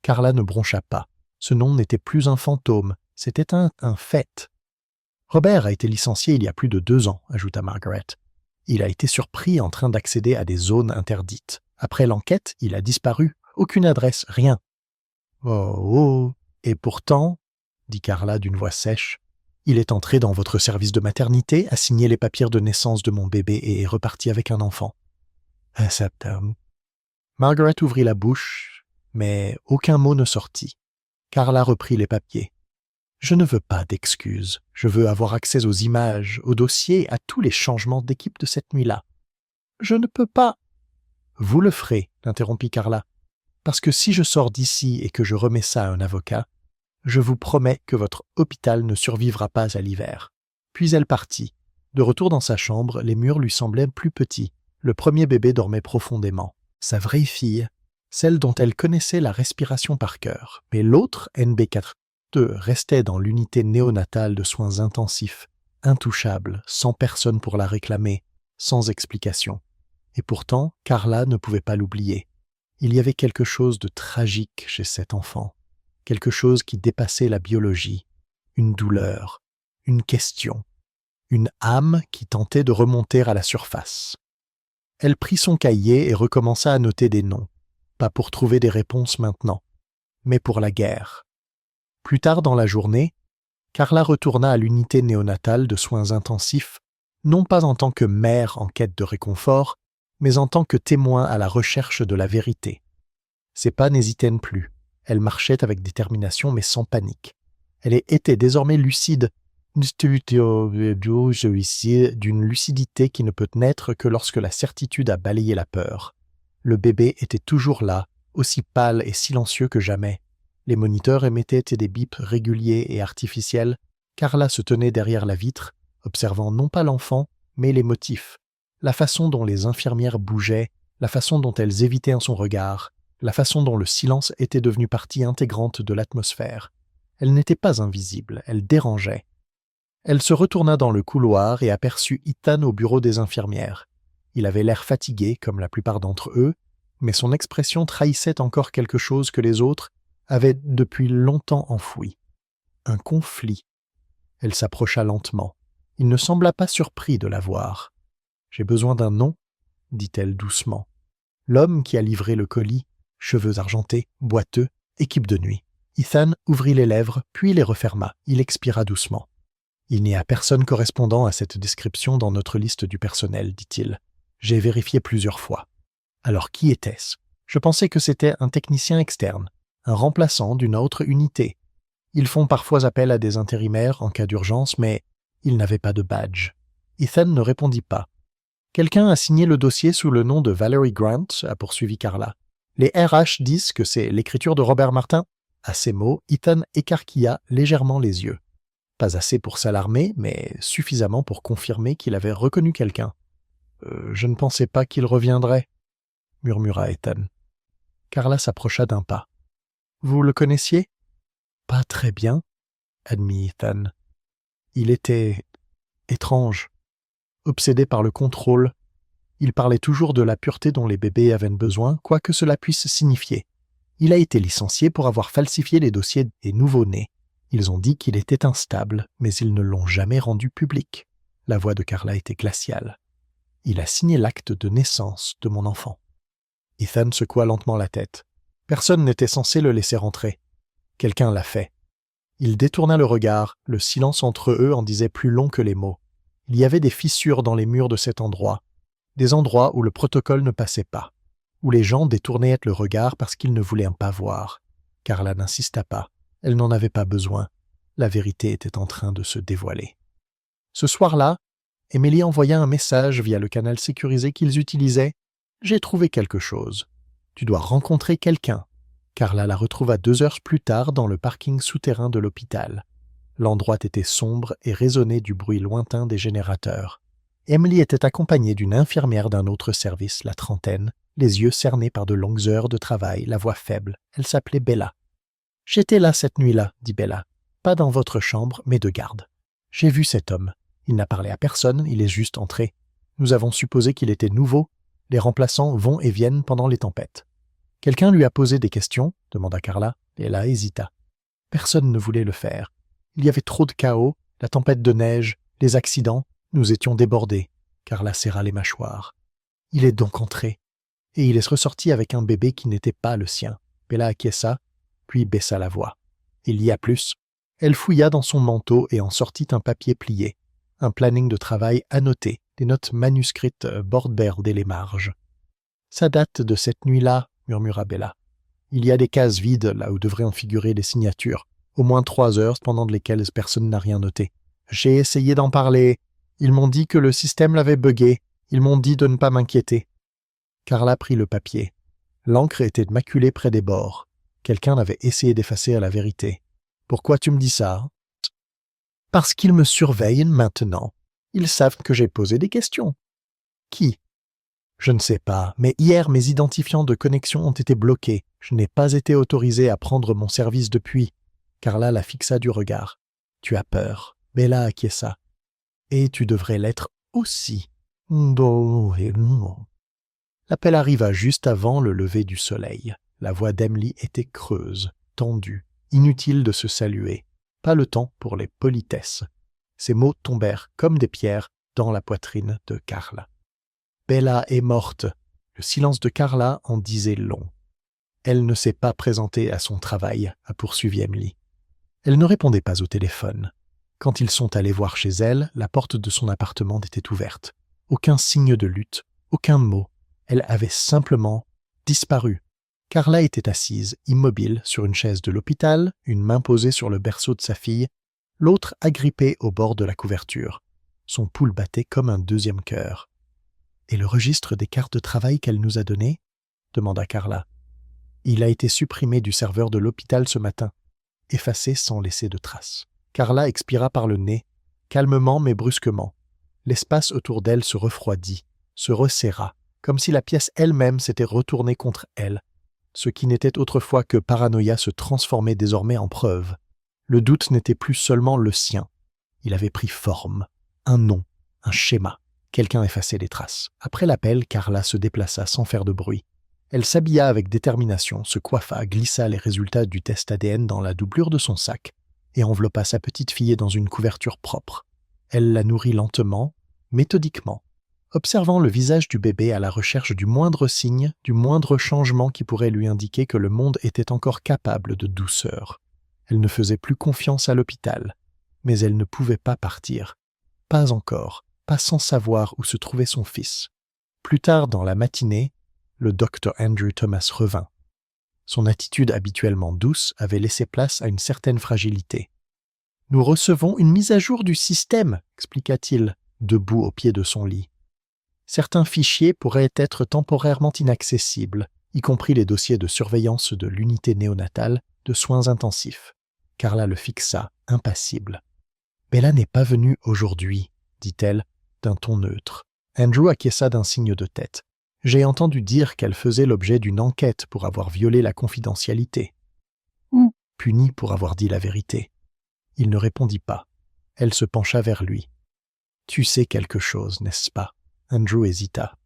Carla ne broncha pas. Ce nom n'était plus un fantôme, c'était un fait. « Robert a été licencié il y a plus de 2 ans, » ajouta Margaret. Il a été surpris en train d'accéder à des zones interdites. Après l'enquête, il a disparu. Aucune adresse, rien. « Oh, et pourtant, » dit Carla d'une voix sèche, « il est entré dans votre service de maternité, a signé les papiers de naissance de mon bébé et est reparti avec un enfant. » Acceptable. Margaret ouvrit la bouche, mais aucun mot ne sortit. Carla reprit les papiers. « Je ne veux pas d'excuses. Je veux avoir accès aux images, aux dossiers, à tous les changements d'équipe de cette nuit-là. »« Je ne peux pas. »« Vous le ferez, » l'interrompit Carla, « parce que si je sors d'ici et que je remets ça à un avocat, je vous promets que votre hôpital ne survivra pas à l'hiver. » Puis elle partit. De retour dans sa chambre, les murs lui semblaient plus petits. Le premier bébé dormait profondément. Sa vraie fille, celle dont elle connaissait la respiration par cœur, mais l'autre, NB4, restait dans l'unité néonatale de soins intensifs, intouchable, sans personne pour la réclamer, sans explication. Et pourtant, Carla ne pouvait pas l'oublier. Il y avait quelque chose de tragique chez cet enfant, quelque chose qui dépassait la biologie, une douleur, une question, une âme qui tentait de remonter à la surface. Elle prit son cahier et recommença à noter des noms, pas pour trouver des réponses maintenant, mais pour la guerre. Plus tard dans la journée, Carla retourna à l'unité néonatale de soins intensifs, non pas en tant que mère en quête de réconfort, mais en tant que témoin à la recherche de la vérité. Ses pas n'hésitaient plus. Elle marchait avec détermination mais sans panique. Elle était désormais lucide, d'une lucidité qui ne peut naître que lorsque la certitude a balayé la peur. Le bébé était toujours là, aussi pâle et silencieux que jamais. Les moniteurs émettaient des bips réguliers et artificiels. Carla se tenait derrière la vitre, observant non pas l'enfant, mais les motifs, la façon dont les infirmières bougeaient, la façon dont elles évitaient son regard, la façon dont le silence était devenu partie intégrante de l'atmosphère. Elle n'était pas invisible, elle dérangeait. Elle se retourna dans le couloir et aperçut Ethan au bureau des infirmières. Il avait l'air fatigué, comme la plupart d'entre eux, mais son expression trahissait encore quelque chose que les autres avaient depuis longtemps enfoui. Un conflit. Elle s'approcha lentement. Il ne sembla pas surpris de la voir. « J'ai besoin d'un nom, » dit-elle doucement. L'homme qui a livré le colis, cheveux argentés, boiteux, équipe de nuit. Ethan ouvrit les lèvres, puis les referma. Il expira doucement. « Il n'y a personne correspondant à cette description dans notre liste du personnel, dit-il. J'ai vérifié plusieurs fois. » Alors qui était-ce? Je pensais que c'était un technicien externe, un remplaçant d'une autre unité. Ils font parfois appel à des intérimaires en cas d'urgence, mais ils n'avaient pas de badge. Ethan ne répondit pas. Quelqu'un a signé le dossier sous le nom de Valerie Grant, a poursuivi Carla. Les RH disent que c'est l'écriture de Robert Martin. À ces mots, Ethan écarquilla légèrement les yeux. Pas assez pour s'alarmer, mais suffisamment pour confirmer qu'il avait reconnu quelqu'un. Je ne pensais pas qu'il reviendrait, murmura Ethan. Carla s'approcha d'un pas. Vous le connaissiez? Pas très bien, admit Ethan. Il était étrange, obsédé par le contrôle. Il parlait toujours de la pureté dont les bébés avaient besoin, quoi que cela puisse signifier. Il a été licencié pour avoir falsifié les dossiers des nouveau-nés. Ils ont dit qu'il était instable, mais ils ne l'ont jamais rendu public. La voix de Carla était glaciale. Il a signé l'acte de naissance de mon enfant. Ethan secoua lentement la tête. Personne n'était censé le laisser rentrer. Quelqu'un l'a fait. Il détourna le regard, le silence entre eux en disait plus long que les mots. Il y avait des fissures dans les murs de cet endroit, des endroits où le protocole ne passait pas, où les gens détournaient le regard parce qu'ils ne voulaient pas voir. Carla n'insista pas. Elle n'en avait pas besoin. La vérité était en train de se dévoiler. Ce soir-là, Emily envoya un message via le canal sécurisé qu'ils utilisaient. « J'ai trouvé quelque chose. Tu dois rencontrer quelqu'un. » Carla la retrouva 2 heures plus tard dans le parking souterrain de l'hôpital. L'endroit était sombre et résonnait du bruit lointain des générateurs. Emily était accompagnée d'une infirmière d'un autre service, la trentaine, les yeux cernés par de longues heures de travail, la voix faible. Elle s'appelait Bella. « J'étais là cette nuit-là, dit Bella. Pas dans votre chambre, mais de garde. J'ai vu cet homme. Il n'a parlé à personne, il est juste entré. Nous avons supposé qu'il était nouveau. Les remplaçants vont et viennent pendant les tempêtes. » « Quelqu'un lui a posé des questions ?» demanda Carla. Bella hésita. Personne ne voulait le faire. Il y avait trop de chaos, la tempête de neige, les accidents. Nous étions débordés. Carla serra les mâchoires. Il est donc entré. Et il est ressorti avec un bébé qui n'était pas le sien. Bella acquiesça, puis baissa la voix. Il y a plus. Elle fouilla dans son manteau et en sortit un papier plié. Un planning de travail annoté, des notes manuscrites bordèrent les marges. Ça date de cette nuit-là, murmura Bella. Il y a des cases vides là où devraient en figurer des signatures. Au moins 3 heures pendant lesquelles personne n'a rien noté. J'ai essayé d'en parler. Ils m'ont dit que le système l'avait buggé. Ils m'ont dit de ne pas m'inquiéter. Carla prit le papier. L'encre était maculée près des bords. Quelqu'un avait essayé d'effacer la vérité. Pourquoi tu me dis ça? Parce qu'ils me surveillent maintenant. Ils savent que j'ai posé des questions. Qui? Je ne sais pas, mais hier mes identifiants de connexion ont été bloqués. Je n'ai pas été autorisé à prendre mon service depuis. Carla la fixa du regard. Tu as peur. Bella acquiesça. Et tu devrais l'être aussi. L'appel arriva juste avant le lever du soleil. La voix d'Emily était creuse, tendue, inutile de se saluer. Pas le temps pour les politesses. Ces mots tombèrent comme des pierres dans la poitrine de Carla. Bella est morte. Le silence de Carla en disait long. Elle ne s'est pas présentée à son travail, a poursuivi Emily. Elle ne répondait pas au téléphone. Quand ils sont allés voir chez elle, la porte de son appartement était ouverte. Aucun signe de lutte, aucun mot. Elle avait simplement disparu. Carla était assise, immobile, sur une chaise de l'hôpital, une main posée sur le berceau de sa fille, l'autre agrippée au bord de la couverture. Son pouls battait comme un deuxième cœur. Et le registre des cartes de travail qu'elle nous a donné? demanda Carla. Il a été supprimé du serveur de l'hôpital ce matin, effacé sans laisser de traces. Carla expira par le nez, calmement mais brusquement. L'espace autour d'elle se refroidit, se resserra, comme si la pièce elle-même s'était retournée contre elle. Ce qui n'était autrefois que paranoïa se transformait désormais en preuve. Le doute n'était plus seulement le sien. Il avait pris forme, un nom, un schéma. Quelqu'un effaçait les traces. Après l'appel, Carla se déplaça sans faire de bruit. Elle s'habilla avec détermination, se coiffa, glissa les résultats du test ADN dans la doublure de son sac et enveloppa sa petite fille dans une couverture propre. Elle la nourrit lentement, méthodiquement, observant le visage du bébé à la recherche du moindre signe, du moindre changement qui pourrait lui indiquer que le monde était encore capable de douceur. Elle ne faisait plus confiance à l'hôpital, mais elle ne pouvait pas partir. Pas encore, pas sans savoir où se trouvait son fils. Plus tard dans la matinée, le docteur Andrew Thomas revint. Son attitude habituellement douce avait laissé place à une certaine fragilité. « Nous recevons une mise à jour du système », expliqua-t-il, debout au pied de son lit. Certains fichiers pourraient être temporairement inaccessibles, y compris les dossiers de surveillance de l'unité néonatale de soins intensifs. Carla le fixa, impassible. « Bella n'est pas venue aujourd'hui, » dit-elle, d'un ton neutre. Andrew acquiesça d'un signe de tête. « J'ai entendu dire qu'elle faisait l'objet d'une enquête pour avoir violé la confidentialité. Ou punie pour avoir dit la vérité. » Il ne répondit pas. Elle se pencha vers lui. « Tu sais quelque chose, n'est-ce pas ?» Andrew hésita.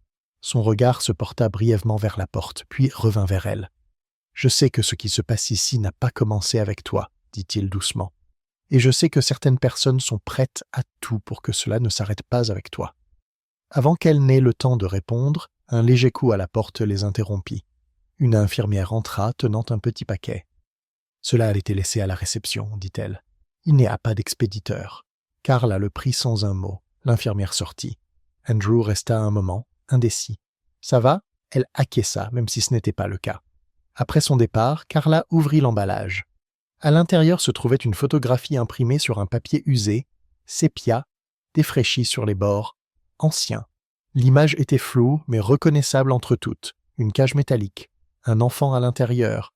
Son regard se porta brièvement vers la porte, puis revint vers elle. « Je sais que ce qui se passe ici n'a pas commencé avec toi, » dit-il doucement. « Et je sais que certaines personnes sont prêtes à tout pour que cela ne s'arrête pas avec toi. » Avant qu'elle n'ait le temps de répondre, un léger coup à la porte les interrompit. Une infirmière entra, tenant un petit paquet. « Cela a été laissé à la réception, » dit-elle. « Il n'y a pas d'expéditeur. » Carla le prit sans un mot. L'infirmière sortit. Andrew resta un moment, indécis. « Ça va ?» Elle acquiesça, même si ce n'était pas le cas. Après son départ, Carla ouvrit l'emballage. À l'intérieur se trouvait une photographie imprimée sur un papier usé, sépia, défraîchi sur les bords, ancien. L'image était floue, mais reconnaissable entre toutes. Une cage métallique, un enfant à l'intérieur.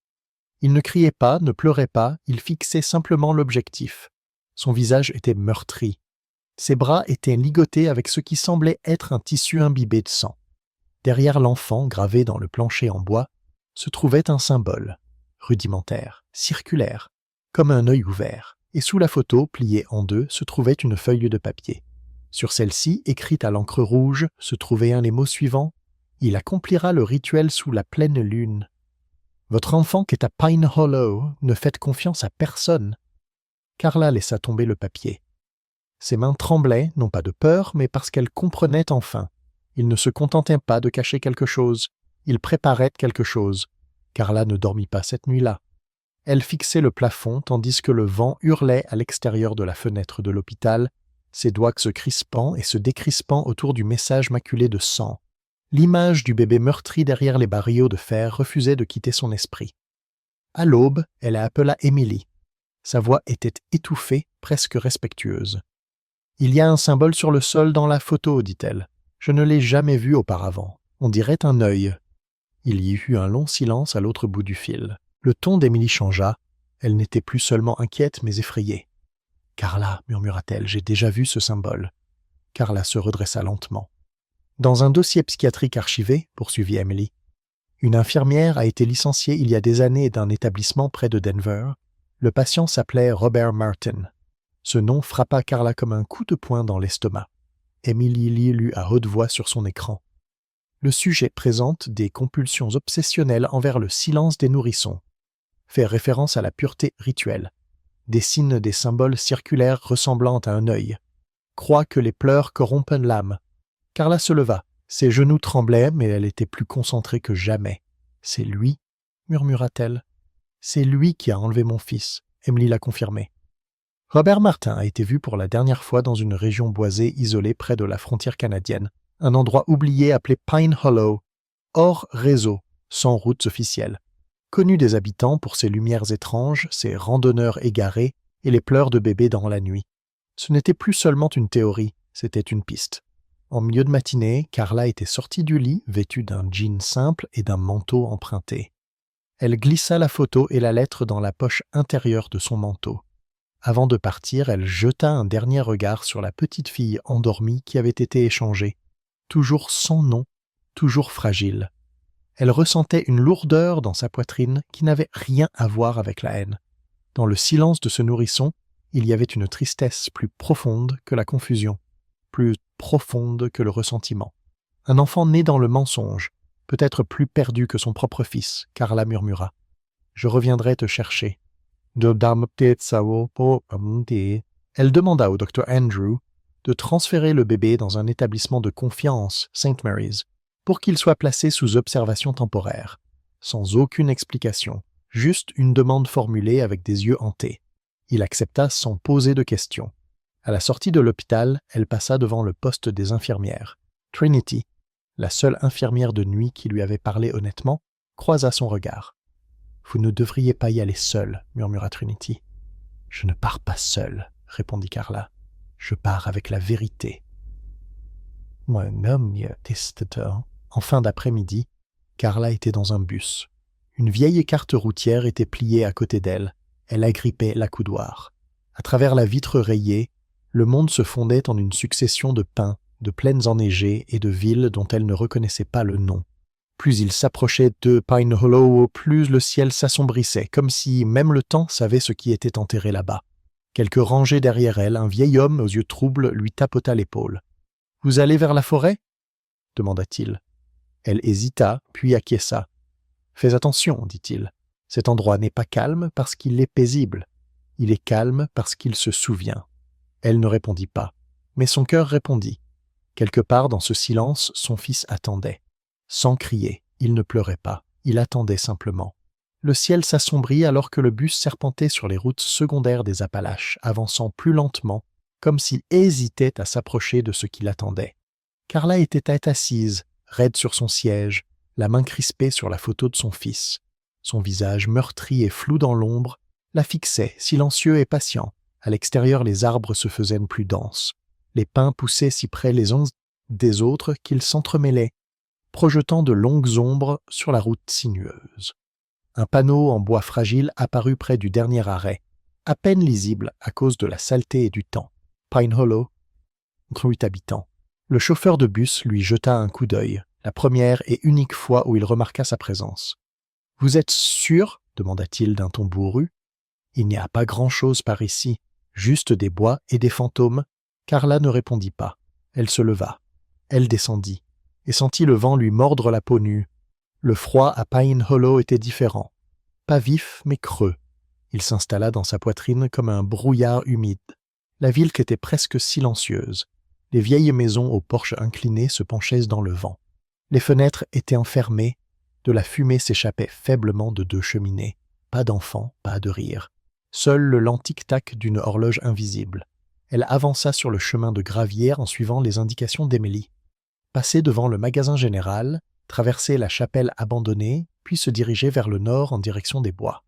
Il ne criait pas, ne pleurait pas, il fixait simplement l'objectif. Son visage était meurtri. Ses bras étaient ligotés avec ce qui semblait être un tissu imbibé de sang. Derrière l'enfant, gravé dans le plancher en bois, se trouvait un symbole, rudimentaire, circulaire, comme un œil ouvert, et sous la photo, pliée en deux, se trouvait une feuille de papier. Sur celle-ci, écrite à l'encre rouge, se trouvaient les mots suivants. « Il accomplira le rituel sous la pleine lune. Votre enfant qui est à Pine Hollow, ne faites confiance à personne. » Carla laissa tomber le papier. Ses mains tremblaient, non pas de peur, mais parce qu'elle comprenait enfin. Il ne se contentait pas de cacher quelque chose. Il préparait quelque chose. Carla ne dormit pas cette nuit-là. Elle fixait le plafond tandis que le vent hurlait à l'extérieur de la fenêtre de l'hôpital, ses doigts se crispant et se décrispant autour du message maculé de sang. L'image du bébé meurtri derrière les barreaux de fer refusait de quitter son esprit. À l'aube, elle appela Emily. Sa voix était étouffée, presque respectueuse. « Il y a un symbole sur le sol dans la photo, dit-elle. Je ne l'ai jamais vu auparavant. On dirait un œil. » Il y eut un long silence à l'autre bout du fil. Le ton d'Emily changea. Elle n'était plus seulement inquiète, mais effrayée. « Carla, murmura-t-elle, j'ai déjà vu ce symbole. » Carla se redressa lentement. « Dans un dossier psychiatrique archivé, poursuivit Emily, une infirmière a été licenciée il y a des années d'un établissement près de Denver. Le patient s'appelait Robert Martin. Ce nom frappa Carla comme un coup de poing dans l'estomac. Emily l'y lut à haute voix sur son écran. Le sujet présente des compulsions obsessionnelles envers le silence des nourrissons. Fait référence à la pureté rituelle. Dessine des symboles circulaires ressemblant à un œil. Croit que les pleurs corrompent l'âme. Carla se leva. Ses genoux tremblaient, mais elle était plus concentrée que jamais. « C'est lui, » murmura-t-elle. « C'est lui qui a enlevé mon fils. » Emily l'a confirmé. Robert Martin a été vu pour la dernière fois dans une région boisée isolée près de la frontière canadienne, un endroit oublié appelé Pine Hollow, hors réseau, sans routes officielles. Connu des habitants pour ses lumières étranges, ses randonneurs égarés et les pleurs de bébés dans la nuit. Ce n'était plus seulement une théorie, c'était une piste. En milieu de matinée, Carla était sortie du lit, vêtue d'un jean simple et d'un manteau emprunté. Elle glissa la photo et la lettre dans la poche intérieure de son manteau. Avant de partir, elle jeta un dernier regard sur la petite fille endormie qui avait été échangée, toujours sans nom, toujours fragile. Elle ressentait une lourdeur dans sa poitrine qui n'avait rien à voir avec la haine. Dans le silence de ce nourrisson, il y avait une tristesse plus profonde que la confusion, plus profonde que le ressentiment. Un enfant né dans le mensonge, peut-être plus perdu que son propre fils, Carla murmura. « Je reviendrai te chercher. » Elle demanda au Dr. Andrew de transférer le bébé dans un établissement de confiance, St. Mary's, pour qu'il soit placé sous observation temporaire, sans aucune explication, juste une demande formulée avec des yeux hantés. Il accepta sans poser de questions. À la sortie de l'hôpital, elle passa devant le poste des infirmières. Trinity, la seule infirmière de nuit qui lui avait parlé honnêtement, croisa son regard. « Vous ne devriez pas y aller seule, » murmura Trinity. « Je ne pars pas seule, » répondit Carla. « Je pars avec la vérité. » En fin d'après-midi, Carla était dans un bus. Une vieille écarte routière était pliée à côté d'elle. Elle agrippait l'accoudoir. À travers la vitre rayée, le monde se fondait en une succession de pins, de plaines enneigées et de villes dont elle ne reconnaissait pas le nom. Plus il s'approchait de Pine Hollow, plus le ciel s'assombrissait, comme si même le temps savait ce qui était enterré là-bas. Quelques rangées derrière elle, un vieil homme aux yeux troubles lui tapota l'épaule. « Vous allez vers la forêt » demanda-t-il. Elle hésita, puis acquiesça. « Fais attention, dit-il. Cet endroit n'est pas calme parce qu'il est paisible. Il est calme parce qu'il se souvient. » Elle ne répondit pas, mais son cœur répondit. Quelque part dans ce silence, son fils attendait. Sans crier, il ne pleurait pas, il attendait simplement. Le ciel s'assombrit alors que le bus serpentait sur les routes secondaires des Appalaches, avançant plus lentement, comme s'il hésitait à s'approcher de ce qui l'attendait. Carla était assise, raide sur son siège, la main crispée sur la photo de son fils. Son visage meurtri et flou dans l'ombre la fixait, silencieux et patient. À l'extérieur, les arbres se faisaient plus denses. Les pins poussaient si près les uns des autres qu'ils s'entremêlaient, projetant de longues ombres sur la route sinueuse. Un panneau en bois fragile apparut près du dernier arrêt, à peine lisible à cause de la saleté et du temps. Pine Hollow, rue habitant. Le chauffeur de bus lui jeta un coup d'œil, la première et unique fois où il remarqua sa présence. « Vous êtes sûr ?» demanda-t-il d'un ton bourru. « Il n'y a pas grand-chose par ici, juste des bois et des fantômes. » Carla ne répondit pas. Elle se leva. Elle descendit et sentit le vent lui mordre la peau nue. Le froid à Pine Hollow était différent. Pas vif, mais creux. Il s'installa dans sa poitrine comme un brouillard humide. La ville était presque silencieuse. Les vieilles maisons aux porches inclinés se penchaient dans le vent. Les fenêtres étaient enfermées. De la fumée s'échappait faiblement de deux cheminées. Pas d'enfants, pas de rire. Seul le lent tic-tac d'une horloge invisible. Elle avança sur le chemin de gravier en suivant les indications d'Émilie. Passait devant le magasin général, traversait la chapelle abandonnée, puis se dirigeait vers le nord en direction des bois.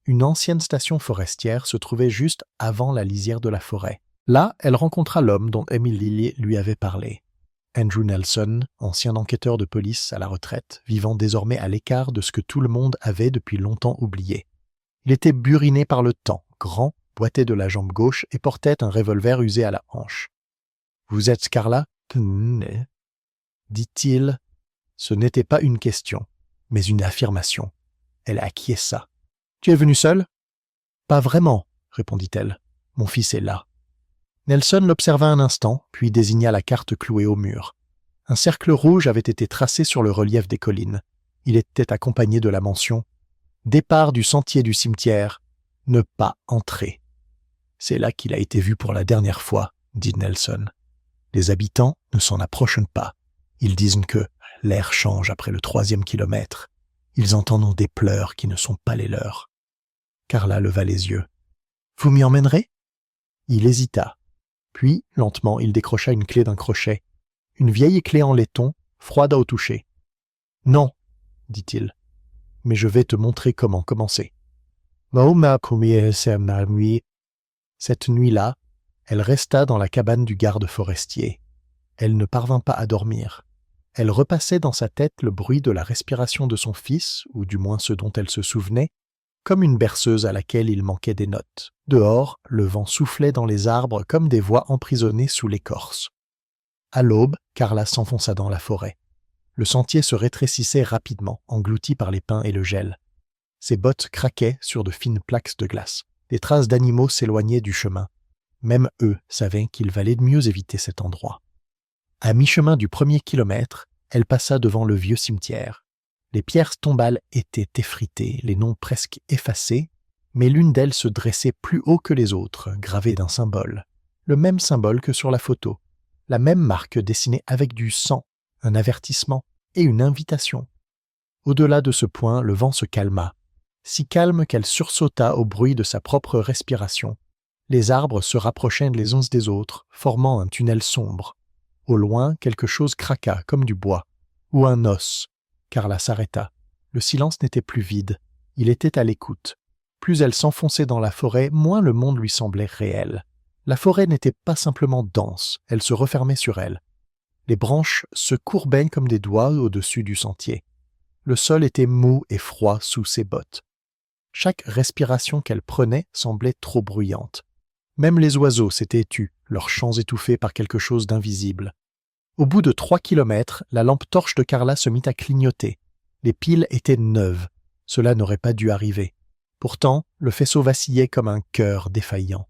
Une ancienne station forestière se trouvait juste avant la lisière de la forêt. Là, elle rencontra l'homme dont Emily lui avait parlé. Andrew Nelson, ancien enquêteur de police à la retraite, vivant désormais à l'écart de ce que tout le monde avait depuis longtemps oublié. Il était buriné par le temps, grand, boitait de la jambe gauche et portait un revolver usé à la hanche. « Vous êtes Carla » dit-il. Ce n'était pas une question, mais une affirmation. Elle acquiesça. « Tu es venu seul ?»« Pas vraiment, » répondit-elle. « Mon fils est là. » Nelson l'observa un instant, puis désigna la carte clouée au mur. Un cercle rouge avait été tracé sur le relief des collines. Il était accompagné de la mention « Départ du sentier du cimetière, ne pas entrer ». « C'est là qu'il a été vu pour la dernière fois, » dit Nelson. « Les habitants ne s'en approchent pas. Ils disent que l'air change après le 3e kilomètre. Ils entendent des pleurs qui ne sont pas les leurs. » Carla leva les yeux. « Vous m'y emmènerez ?» Il hésita. Puis, lentement, il décrocha une clé d'un crochet. Une vieille clé en laiton, froide au toucher. « Non, » dit-il, « mais je vais te montrer comment commencer. » Cette nuit-là, elle resta dans la cabane du garde forestier. Elle ne parvint pas à dormir. Elle repassait dans sa tête le bruit de la respiration de son fils, ou du moins ce dont elle se souvenait, comme une berceuse à laquelle il manquait des notes. Dehors, le vent soufflait dans les arbres comme des voix emprisonnées sous l'écorce. À l'aube, Carla s'enfonça dans la forêt. Le sentier se rétrécissait rapidement, englouti par les pins et le gel. Ses bottes craquaient sur de fines plaques de glace. Des traces d'animaux s'éloignaient du chemin. Même eux savaient qu'il valait mieux éviter cet endroit. À mi-chemin du premier kilomètre, elle passa devant le vieux cimetière. Les pierres tombales étaient effritées, les noms presque effacés, mais l'une d'elles se dressait plus haut que les autres, gravée d'un symbole. Le même symbole que sur la photo. La même marque dessinée avec du sang, un avertissement et une invitation. Au-delà de ce point, le vent se calma, si calme qu'elle sursauta au bruit de sa propre respiration. Les arbres se rapprochaient les uns des autres, formant un tunnel sombre. Au loin, quelque chose craqua comme du bois, ou un os. Carla s'arrêta. Le silence n'était plus vide, il était à l'écoute. Plus elle s'enfonçait dans la forêt, moins le monde lui semblait réel. La forêt n'était pas simplement dense, elle se refermait sur elle. Les branches se courbaient comme des doigts au-dessus du sentier. Le sol était mou et froid sous ses bottes. Chaque respiration qu'elle prenait semblait trop bruyante. Même les oiseaux s'étaient tus, leurs chants étouffés par quelque chose d'invisible. Au bout de 3 kilomètres, la lampe torche de Carla se mit à clignoter. Les piles étaient neuves. Cela n'aurait pas dû arriver. Pourtant, le faisceau vacillait comme un cœur défaillant.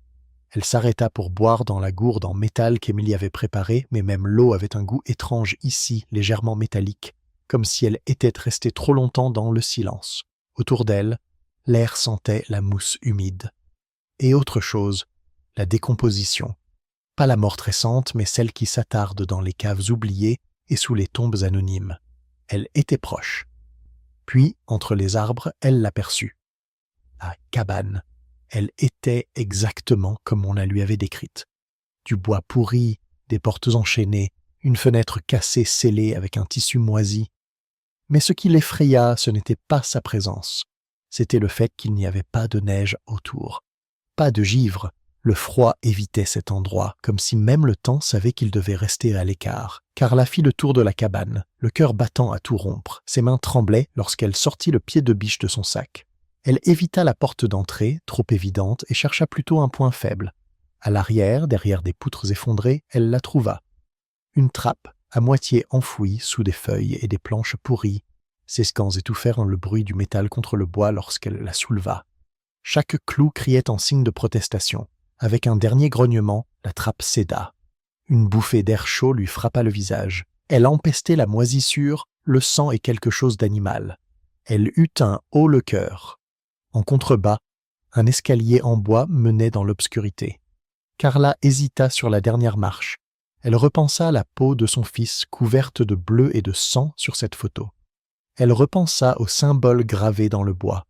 Elle s'arrêta pour boire dans la gourde en métal qu'Émilie avait préparée, mais même l'eau avait un goût étrange ici, légèrement métallique, comme si elle était restée trop longtemps dans le silence. Autour d'elle, l'air sentait la mousse humide. Et autre chose, la décomposition. Pas la mort récente, mais celle qui s'attarde dans les caves oubliées et sous les tombes anonymes. Elle était proche. Puis, entre les arbres, elle l'aperçut. La cabane. Elle était exactement comme on la lui avait décrite. Du bois pourri, des portes enchaînées, une fenêtre cassée scellée avec un tissu moisi. Mais ce qui l'effraya, ce n'était pas sa présence. C'était le fait qu'il n'y avait pas de neige autour. Pas de givre. Le froid évitait cet endroit, comme si même le temps savait qu'il devait rester à l'écart. Carla fit le tour de la cabane, le cœur battant à tout rompre. Ses mains tremblaient lorsqu'elle sortit le pied de biche de son sac. Elle évita la porte d'entrée, trop évidente, et chercha plutôt un point faible. À l'arrière, derrière des poutres effondrées, elle la trouva. Une trappe, à moitié enfouie sous des feuilles et des planches pourries. Ses scans étouffèrent le bruit du métal contre le bois lorsqu'elle la souleva. Chaque clou criait en signe de protestation. Avec un dernier grognement, la trappe céda. Une bouffée d'air chaud lui frappa le visage. Elle empestait la moisissure, le sang et quelque chose d'animal. Elle eut un haut le cœur. En contrebas, un escalier en bois menait dans l'obscurité. Carla hésita sur la dernière marche. Elle repensa à la peau de son fils couverte de bleu et de sang sur cette photo. Elle repensa au symbole gravé dans le bois,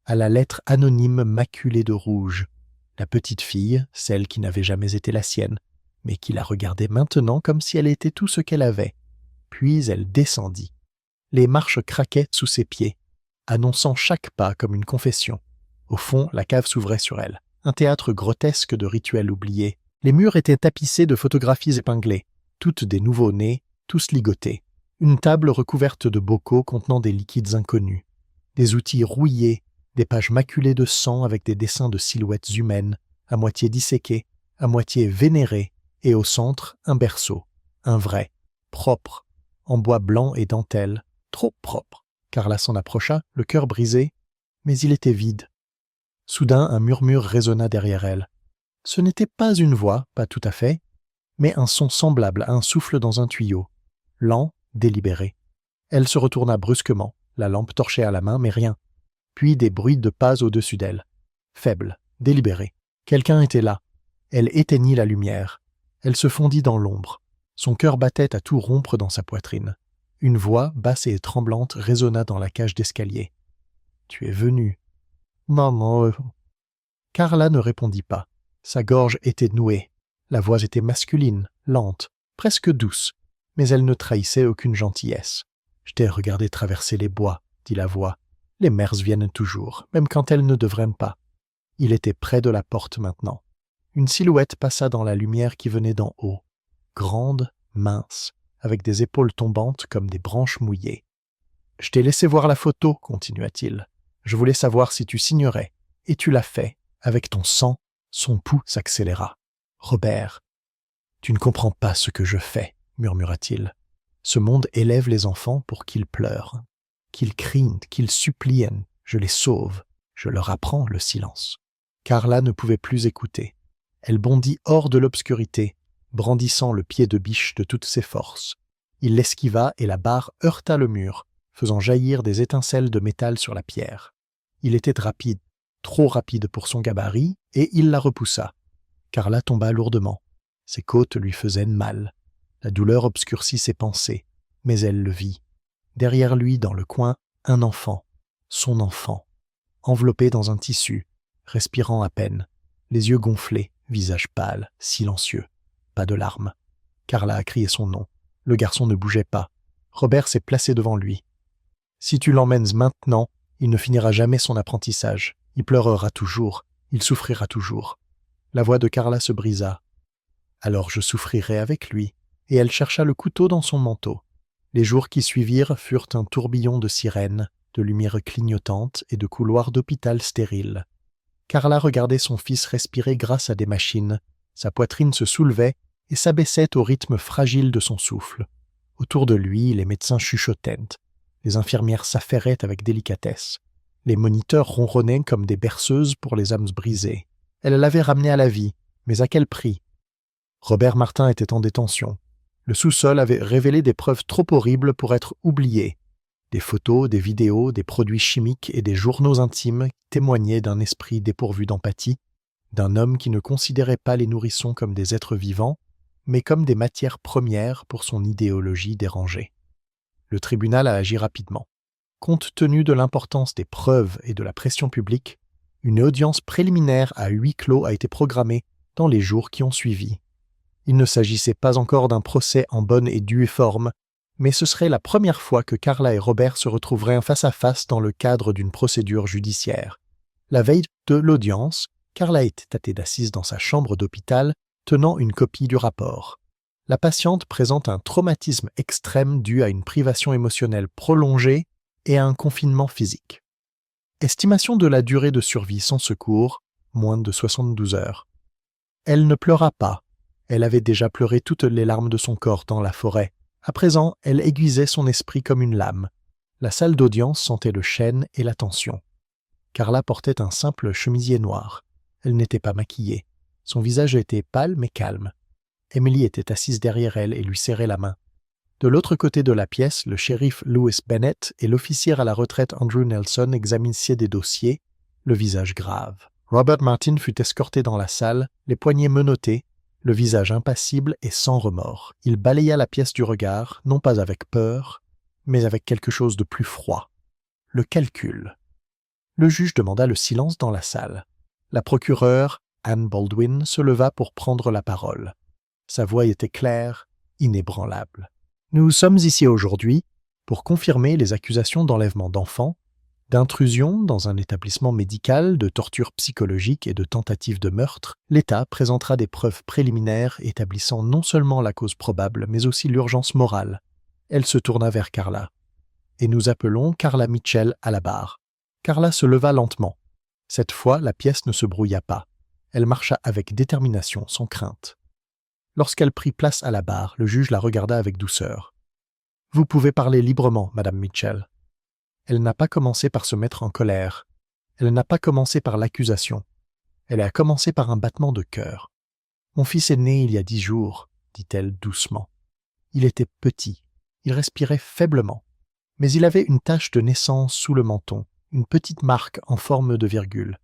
à la lettre anonyme maculée de rouge. La petite fille, celle qui n'avait jamais été la sienne, mais qui la regardait maintenant comme si elle était tout ce qu'elle avait. Puis elle descendit. Les marches craquaient sous ses pieds, annonçant chaque pas comme une confession. Au fond, la cave s'ouvrait sur elle, un théâtre grotesque de rituels oubliés. Les murs étaient tapissés de photographies épinglées, toutes des nouveau-nés, tous ligotés. Une table recouverte de bocaux contenant des liquides inconnus, des outils rouillés, des pages maculées de sang avec des dessins de silhouettes humaines, à moitié disséquées, à moitié vénérées, et au centre, un berceau, un vrai, propre, en bois blanc et dentelle, trop propre. Carla s'en approcha, le cœur brisé, mais il était vide. Soudain, un murmure résonna derrière elle. Ce n'était pas une voix, pas tout à fait, mais un son semblable à un souffle dans un tuyau, lent, délibéré. Elle se retourna brusquement, la lampe torchée à la main, mais rien. Puis des bruits de pas au-dessus d'elle. Faibles, délibérés. Quelqu'un était là. Elle éteignit la lumière. Elle se fondit dans l'ombre. Son cœur battait à tout rompre dans sa poitrine. Une voix, basse et tremblante, résonna dans la cage d'escalier. « Tu es venu. »« Maman. » Carla ne répondit pas. Sa gorge était nouée. La voix était masculine, lente, presque douce, mais elle ne trahissait aucune gentillesse. « Je t'ai regardé traverser les bois, » dit la voix. « Les mères viennent toujours, même quand elles ne devraient pas. » Il était près de la porte maintenant. Une silhouette passa dans la lumière qui venait d'en haut. Grande, mince, avec des épaules tombantes comme des branches mouillées. « Je t'ai laissé voir la photo, continua-t-il. Je voulais savoir si tu signerais, et tu l'as fait. Avec ton sang, son pouls s'accéléra. Robert, tu ne comprends pas ce que je fais, murmura-t-il. Ce monde élève les enfants pour qu'ils pleurent, qu'ils crient, qu'ils supplient. Je les sauve, je leur apprends le silence. » Carla ne pouvait plus écouter. Elle bondit hors de l'obscurité, brandissant le pied de biche de toutes ses forces. Il l'esquiva et la barre heurta le mur, faisant jaillir des étincelles de métal sur la pierre. Il était rapide, trop rapide pour son gabarit, et il la repoussa. Carla tomba lourdement. Ses côtes lui faisaient mal. La douleur obscurcit ses pensées, mais elle le vit. Derrière lui, dans le coin, un enfant, son enfant, enveloppé dans un tissu, respirant à peine, les yeux gonflés, visage pâle, silencieux. Pas de larmes. Carla a crié son nom. Le garçon ne bougeait pas. Robert s'est placé devant lui. « Si tu l'emmènes maintenant, il ne finira jamais son apprentissage. Il pleurera toujours, il souffrira toujours. » La voix de Carla se brisa. « Alors je souffrirai avec lui. » Et elle chercha le couteau dans son manteau. Les jours qui suivirent furent un tourbillon de sirènes, de lumières clignotantes et de couloirs d'hôpital stériles. Carla regardait son fils respirer grâce à des machines. Sa poitrine se soulevait et s'abaissait au rythme fragile de son souffle. Autour de lui, les médecins chuchotaient. Les infirmières s'affairaient avec délicatesse. Les moniteurs ronronnaient comme des berceuses pour les âmes brisées. Elle l'avait ramené à la vie, mais à quel prix? Robert Martin était en détention. Le sous-sol avait révélé des preuves trop horribles pour être oubliées. Des photos, des vidéos, des produits chimiques et des journaux intimes témoignaient d'un esprit dépourvu d'empathie, d'un homme qui ne considérait pas les nourrissons comme des êtres vivants, mais comme des matières premières pour son idéologie dérangée. Le tribunal a agi rapidement. Compte tenu de l'importance des preuves et de la pression publique, une audience préliminaire à huis clos a été programmée dans les jours qui ont suivi. Il ne s'agissait pas encore d'un procès en bonne et due forme, mais ce serait la première fois que Carla et Robert se retrouveraient face à face dans le cadre d'une procédure judiciaire. La veille de l'audience, Carla était assise dans sa chambre d'hôpital, tenant une copie du rapport. La patiente présente un traumatisme extrême dû à une privation émotionnelle prolongée et à un confinement physique. Estimation de la durée de survie sans secours, moins de 72 heures. Elle ne pleura pas. Elle avait déjà pleuré toutes les larmes de son corps dans la forêt. À présent, elle aiguisait son esprit comme une lame. La salle d'audience sentait le chêne et la tension. Carla portait un simple chemisier noir. Elle n'était pas maquillée. Son visage était pâle mais calme. Emily était assise derrière elle et lui serrait la main. De l'autre côté de la pièce, le shérif Lewis Bennett et l'officier à la retraite Andrew Nelson examinaient des dossiers, le visage grave. Robert Martin fut escorté dans la salle, les poignets menottés, le visage impassible et sans remords. Il balaya la pièce du regard, non pas avec peur, mais avec quelque chose de plus froid. Le calcul. Le juge demanda le silence dans la salle. La procureure, Anne Baldwin, se leva pour prendre la parole. Sa voix était claire, inébranlable. « Nous sommes ici aujourd'hui pour confirmer les accusations d'enlèvement d'enfants, d'intrusion dans un établissement médical, de torture psychologique et de tentative de meurtre. L'État présentera des preuves préliminaires établissant non seulement la cause probable, mais aussi l'urgence morale. » Elle se tourna vers Carla. « Et nous appelons Carla Mitchell à la barre. » Carla se leva lentement. Cette fois, la pièce ne se brouilla pas. Elle marcha avec détermination, sans crainte. Lorsqu'elle prit place à la barre, le juge la regarda avec douceur. « Vous pouvez parler librement, Madame Mitchell. » Elle n'a pas commencé par se mettre en colère. Elle n'a pas commencé par l'accusation. Elle a commencé par un battement de cœur. « Mon fils est né il y a 10 jours, dit-elle doucement. Il était petit. Il respirait faiblement. Mais il avait une tache de naissance sous le menton, une petite marque en forme de virgule.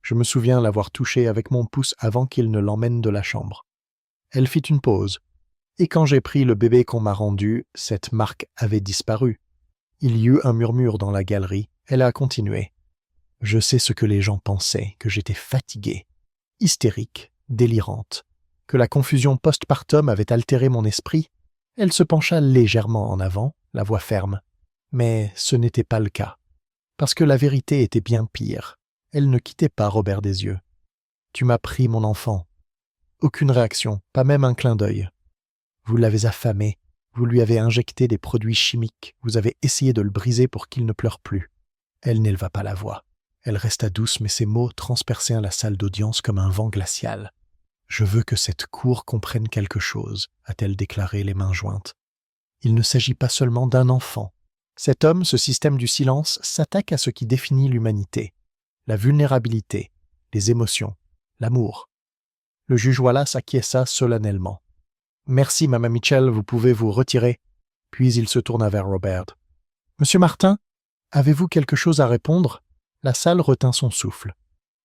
Je me souviens l'avoir touché avec mon pouce avant qu'il ne l'emmène de la chambre. » Elle fit une pause. « Et quand j'ai pris le bébé qu'on m'a rendu, cette marque avait disparu. » Il y eut un murmure dans la galerie. Elle a continué. « Je sais ce que les gens pensaient, que j'étais fatiguée, hystérique, délirante, que la confusion postpartum avait altéré mon esprit. » Elle se pencha légèrement en avant, la voix ferme. Mais ce n'était pas le cas. Parce que la vérité était bien pire. Elle ne quittait pas Robert des yeux. « Tu m'as pris mon enfant. » Aucune réaction, pas même un clin d'œil. Vous l'avez affamé, vous lui avez injecté des produits chimiques, vous avez essayé de le briser pour qu'il ne pleure plus. » Elle n'éleva pas la voix. Elle resta douce, mais ses mots transpercèrent la salle d'audience comme un vent glacial. « Je veux que cette cour comprenne quelque chose, » a-t-elle déclaré les mains jointes. « Il ne s'agit pas seulement d'un enfant. Cet homme, ce système du silence, s'attaque à ce qui définit l'humanité, la vulnérabilité, les émotions, l'amour. » Le juge Wallace acquiesça solennellement. « Merci, Madame Mitchell, vous pouvez vous retirer. » Puis il se tourna vers Robert. « Monsieur Martin, avez-vous quelque chose à répondre ?» La salle retint son souffle.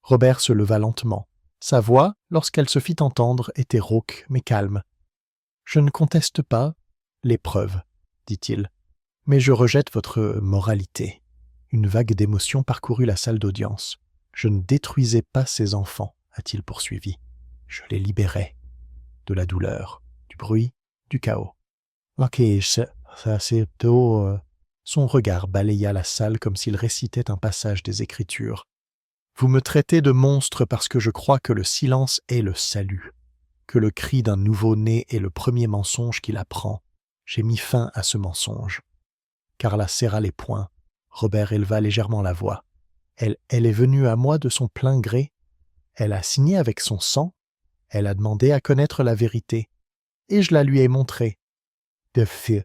Robert se leva lentement. Sa voix, lorsqu'elle se fit entendre, était rauque mais calme. « Je ne conteste pas les preuves, » dit-il, « mais je rejette votre moralité. » Une vague d'émotion parcourut la salle d'audience. « Je ne détruisais pas ces enfants, » a-t-il poursuivi. « Je les libérais. De la douleur, du bruit, du chaos. »« Ok, ça c'est tôt... » Son regard balaya la salle comme s'il récitait un passage des Écritures. « Vous me traitez de monstre parce que je crois que le silence est le salut, que le cri d'un nouveau-né est le premier mensonge qu'il apprend. J'ai mis fin à ce mensonge. » Carla serra les poings. Robert éleva légèrement la voix. « Elle est venue à moi de son plein gré. Elle a signé avec son sang. Elle a demandé à connaître la vérité. Et je la lui ai montrée. De fait. »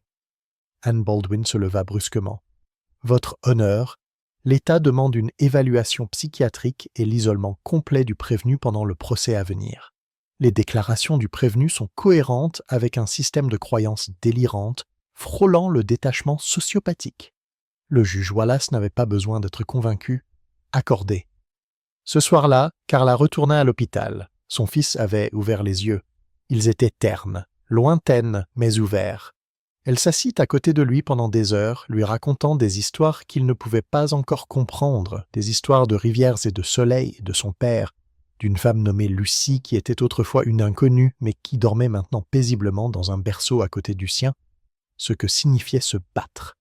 Anne Baldwin se leva brusquement. « Votre honneur, l'État demande une évaluation psychiatrique et l'isolement complet du prévenu pendant le procès à venir. Les déclarations du prévenu sont cohérentes avec un système de croyances délirantes, frôlant le détachement sociopathique. » Le juge Wallace n'avait pas besoin d'être convaincu. Accordé. Ce soir-là, Carla retourna à l'hôpital. Son fils avait ouvert les yeux. Ils étaient ternes, lointaines, mais ouverts. Elle s'assit à côté de lui pendant des heures, lui racontant des histoires qu'il ne pouvait pas encore comprendre, des histoires de rivières et de soleil, de son père, d'une femme nommée Lucie qui était autrefois une inconnue, mais qui dormait maintenant paisiblement dans un berceau à côté du sien, ce que signifiait se battre,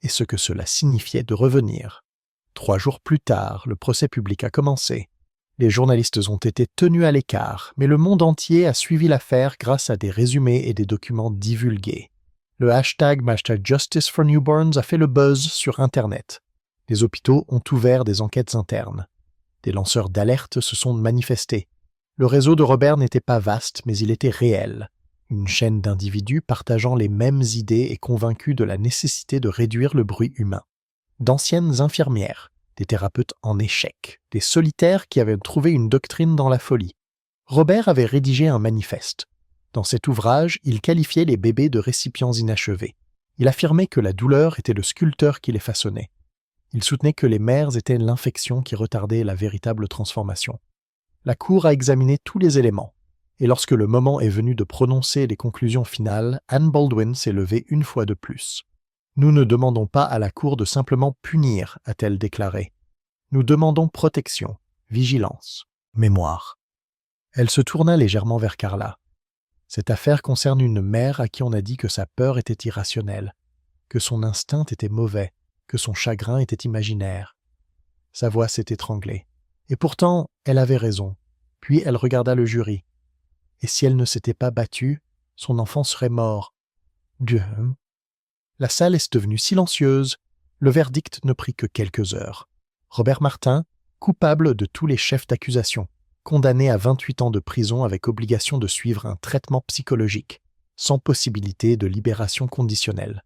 et ce que cela signifiait de revenir. 3 jours plus tard, le procès public a commencé. Les journalistes ont été tenus à l'écart, mais le monde entier a suivi l'affaire grâce à des résumés et des documents divulgués. Le hashtag #Justice for Newborns a fait le buzz sur Internet. Les hôpitaux ont ouvert des enquêtes internes. Des lanceurs d'alerte se sont manifestés. Le réseau de Robert n'était pas vaste, mais il était réel. Une chaîne d'individus partageant les mêmes idées et convaincus de la nécessité de réduire le bruit humain. D'anciennes infirmières, des thérapeutes en échec, des solitaires qui avaient trouvé une doctrine dans la folie. Robert avait rédigé un manifeste. Dans cet ouvrage, il qualifiait les bébés de récipients inachevés. Il affirmait que la douleur était le sculpteur qui les façonnait. Il soutenait que les mères étaient l'infection qui retardait la véritable transformation. La Cour a examiné tous les éléments, et lorsque le moment est venu de prononcer les conclusions finales, Anne Baldwin s'est levée une fois de plus. « Nous ne demandons pas à la Cour de simplement punir », a-t-elle déclaré. « Nous demandons protection, vigilance, mémoire. » Elle se tourna légèrement vers Carla. Cette affaire concerne une mère à qui on a dit que sa peur était irrationnelle, que son instinct était mauvais, que son chagrin était imaginaire. Sa voix s'est étranglée. Et pourtant, elle avait raison. Puis elle regarda le jury. Et si elle ne s'était pas battue, son enfant serait mort. Dieu. La salle est devenue silencieuse. Le verdict ne prit que quelques heures. Robert Martin, coupable de tous les chefs d'accusation, condamné à 28 ans de prison avec obligation de suivre un traitement psychologique, sans possibilité de libération conditionnelle.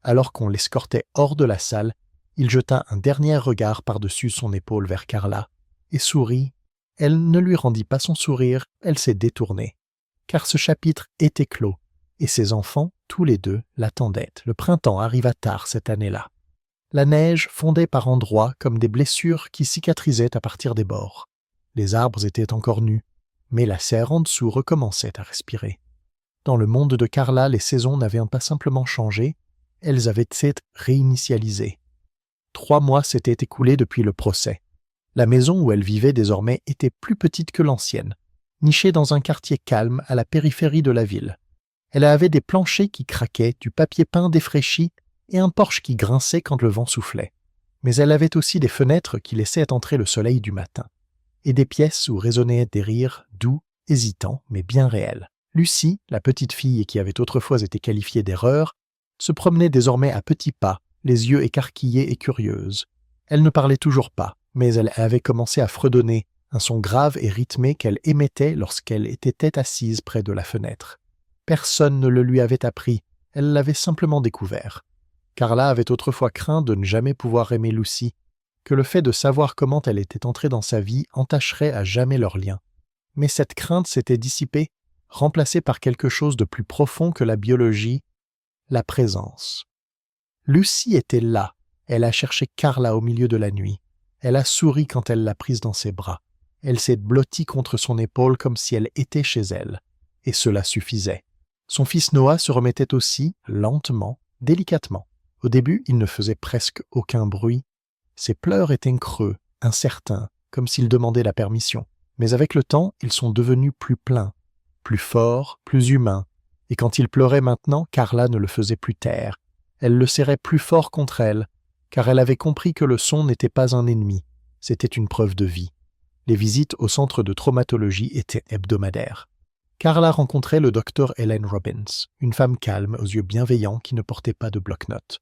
Alors qu'on l'escortait hors de la salle, il jeta un dernier regard par-dessus son épaule vers Carla et sourit. Elle ne lui rendit pas son sourire, elle s'est détournée. Car ce chapitre était clos, et ses enfants, tous les deux, l'attendaient. Le printemps arriva tard cette année-là. La neige fondait par endroits comme des blessures qui cicatrisaient à partir des bords. Les arbres étaient encore nus, mais la serre en dessous recommençait à respirer. Dans le monde de Carla, les saisons n'avaient pas simplement changé, elles avaient été réinitialisées. 3 mois s'étaient écoulés depuis le procès. La maison où elle vivait désormais était plus petite que l'ancienne, nichée dans un quartier calme à la périphérie de la ville. Elle avait des planchers qui craquaient, du papier peint défraîchi et un porche qui grinçait quand le vent soufflait. Mais elle avait aussi des fenêtres qui laissaient entrer le soleil du matin, et des pièces où résonnaient des rires doux, hésitants, mais bien réels. Lucie, la petite fille qui avait autrefois été qualifiée d'erreur, se promenait désormais à petits pas, les yeux écarquillés et curieuse. Elle ne parlait toujours pas, mais elle avait commencé à fredonner, un son grave et rythmé qu'elle émettait lorsqu'elle était assise près de la fenêtre. Personne ne le lui avait appris, elle l'avait simplement découvert. Carla avait autrefois craint de ne jamais pouvoir aimer Lucie, que le fait de savoir comment elle était entrée dans sa vie entacherait à jamais leur lien. Mais cette crainte s'était dissipée, remplacée par quelque chose de plus profond que la biologie, la présence. Lucie était là, elle a cherché Carla au milieu de la nuit. Elle a souri quand elle l'a prise dans ses bras. Elle s'est blottie contre son épaule comme si elle était chez elle. Et cela suffisait. Son fils Noah se remettait aussi, lentement, délicatement. Au début, il ne faisait presque aucun bruit. Ses pleurs étaient creux, incertains, comme s'il demandait la permission. Mais avec le temps, ils sont devenus plus pleins, plus forts, plus humains. Et quand il pleurait maintenant, Carla ne le faisait plus taire. Elle le serrait plus fort contre elle, car elle avait compris que le son n'était pas un ennemi, c'était une preuve de vie. Les visites au centre de traumatologie étaient hebdomadaires. Carla rencontrait le docteur Ellen Robbins, une femme calme aux yeux bienveillants qui ne portait pas de bloc-notes.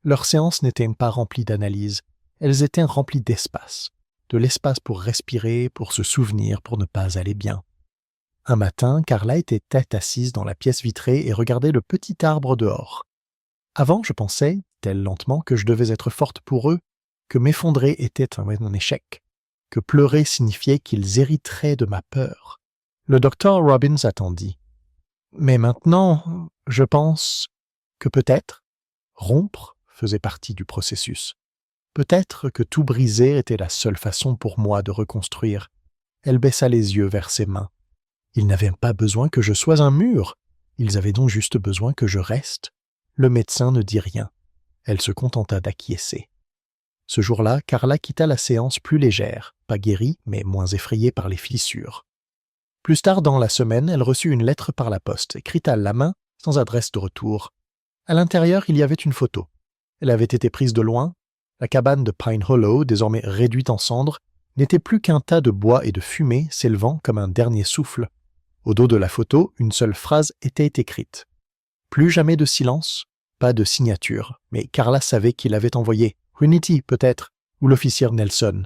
Leurs séances n'étaient pas remplies d'analyse, elles étaient remplies d'espace. De l'espace pour respirer, pour se souvenir, pour ne pas aller bien. Un matin, Carla était assise dans la pièce vitrée et regardait le petit arbre dehors. Avant, je pensais, dit-elle lentement, que je devais être forte pour eux, que m'effondrer était un échec, que pleurer signifiait qu'ils hériteraient de ma peur. Le docteur Robbins attendit. Mais maintenant, je pense que peut-être, rompre faisait partie du processus. Peut-être que tout briser était la seule façon pour moi de reconstruire. Elle baissa les yeux vers ses mains. Ils n'avaient pas besoin que je sois un mur. Ils avaient donc juste besoin que je reste. Le médecin ne dit rien. Elle se contenta d'acquiescer. Ce jour-là, Carla quitta la séance plus légère, pas guérie, mais moins effrayée par les fissures. Plus tard dans la semaine, elle reçut une lettre par la poste, écrite à la main, sans adresse de retour. À l'intérieur, il y avait une photo. Elle avait été prise de loin. La cabane de Pine Hollow, désormais réduite en cendres, n'était plus qu'un tas de bois et de fumée s'élevant comme un dernier souffle. Au dos de la photo, une seule phrase était écrite. Plus jamais de silence, pas de signature, mais Carla savait qu'il avait envoyé, Unity peut-être, ou l'officier Nelson.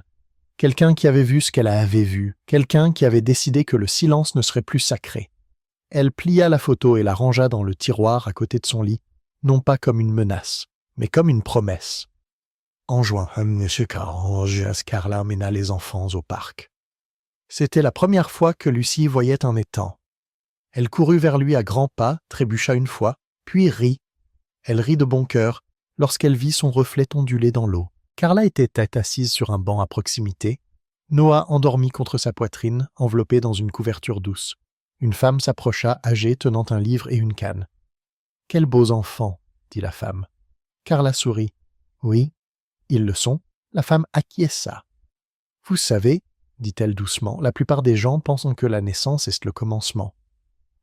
Quelqu'un qui avait vu ce qu'elle avait vu, quelqu'un qui avait décidé que le silence ne serait plus sacré. Elle plia la photo et la rangea dans le tiroir à côté de son lit, non pas comme une menace, mais comme une promesse. En juin, Carla mena les enfants au parc. C'était la première fois que Lucie voyait un étang. Elle courut vers lui à grands pas, trébucha une fois, puis rit. Elle rit de bon cœur lorsqu'elle vit son reflet onduler dans l'eau. Carla était assise sur un banc à proximité, Noah endormi contre sa poitrine, enveloppé dans une couverture douce. Une femme s'approcha, âgée, tenant un livre et une canne. « Quels beaux enfants !» dit la femme. Carla sourit. « Oui, ils le sont. » La femme acquiesça. « Vous savez, dit-elle doucement, la plupart des gens pensent que la naissance est le commencement. »«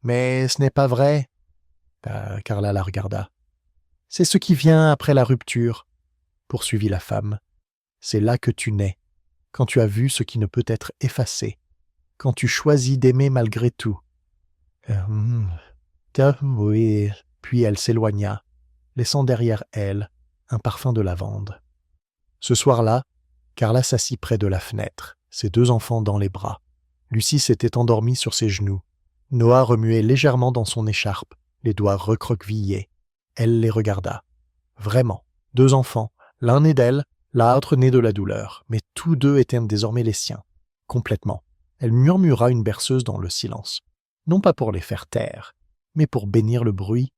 Mais ce n'est pas vrai. » Carla la regarda. « C'est ce qui vient après la rupture, » poursuivit la femme. « C'est là que tu nais, quand tu as vu ce qui ne peut être effacé, quand tu choisis d'aimer malgré tout. » Oui. Puis elle s'éloigna, laissant derrière elle un parfum de lavande. Ce soir-là, Carla s'assit près de la fenêtre, ses deux enfants dans les bras. Lucie s'était endormie sur ses genoux. Noah remuait légèrement dans son écharpe, les doigts recroquevillés. Elle les regarda. Vraiment, deux enfants, l'un né d'elle, l'autre né de la douleur, mais tous deux étaient désormais les siens, complètement. Elle murmura une berceuse dans le silence, non pas pour les faire taire, mais pour bénir le bruit.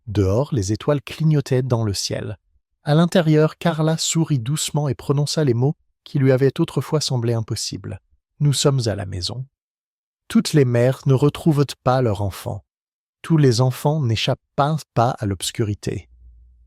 Dehors, les étoiles clignotaient dans le ciel. À l'intérieur, Carla sourit doucement et prononça les mots qui lui avaient autrefois semblé impossibles. « Nous sommes à la maison. » Toutes les mères ne retrouvent pas leur enfant. Tous les enfants n'échappent pas à l'obscurité.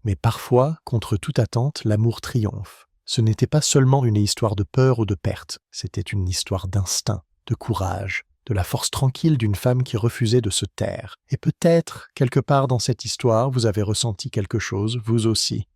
Mais parfois, contre toute attente, l'amour triomphe. Ce n'était pas seulement une histoire de peur ou de perte, c'était une histoire d'instinct, de courage, de la force tranquille d'une femme qui refusait de se taire. Et peut-être, quelque part dans cette histoire, vous avez ressenti quelque chose, vous aussi.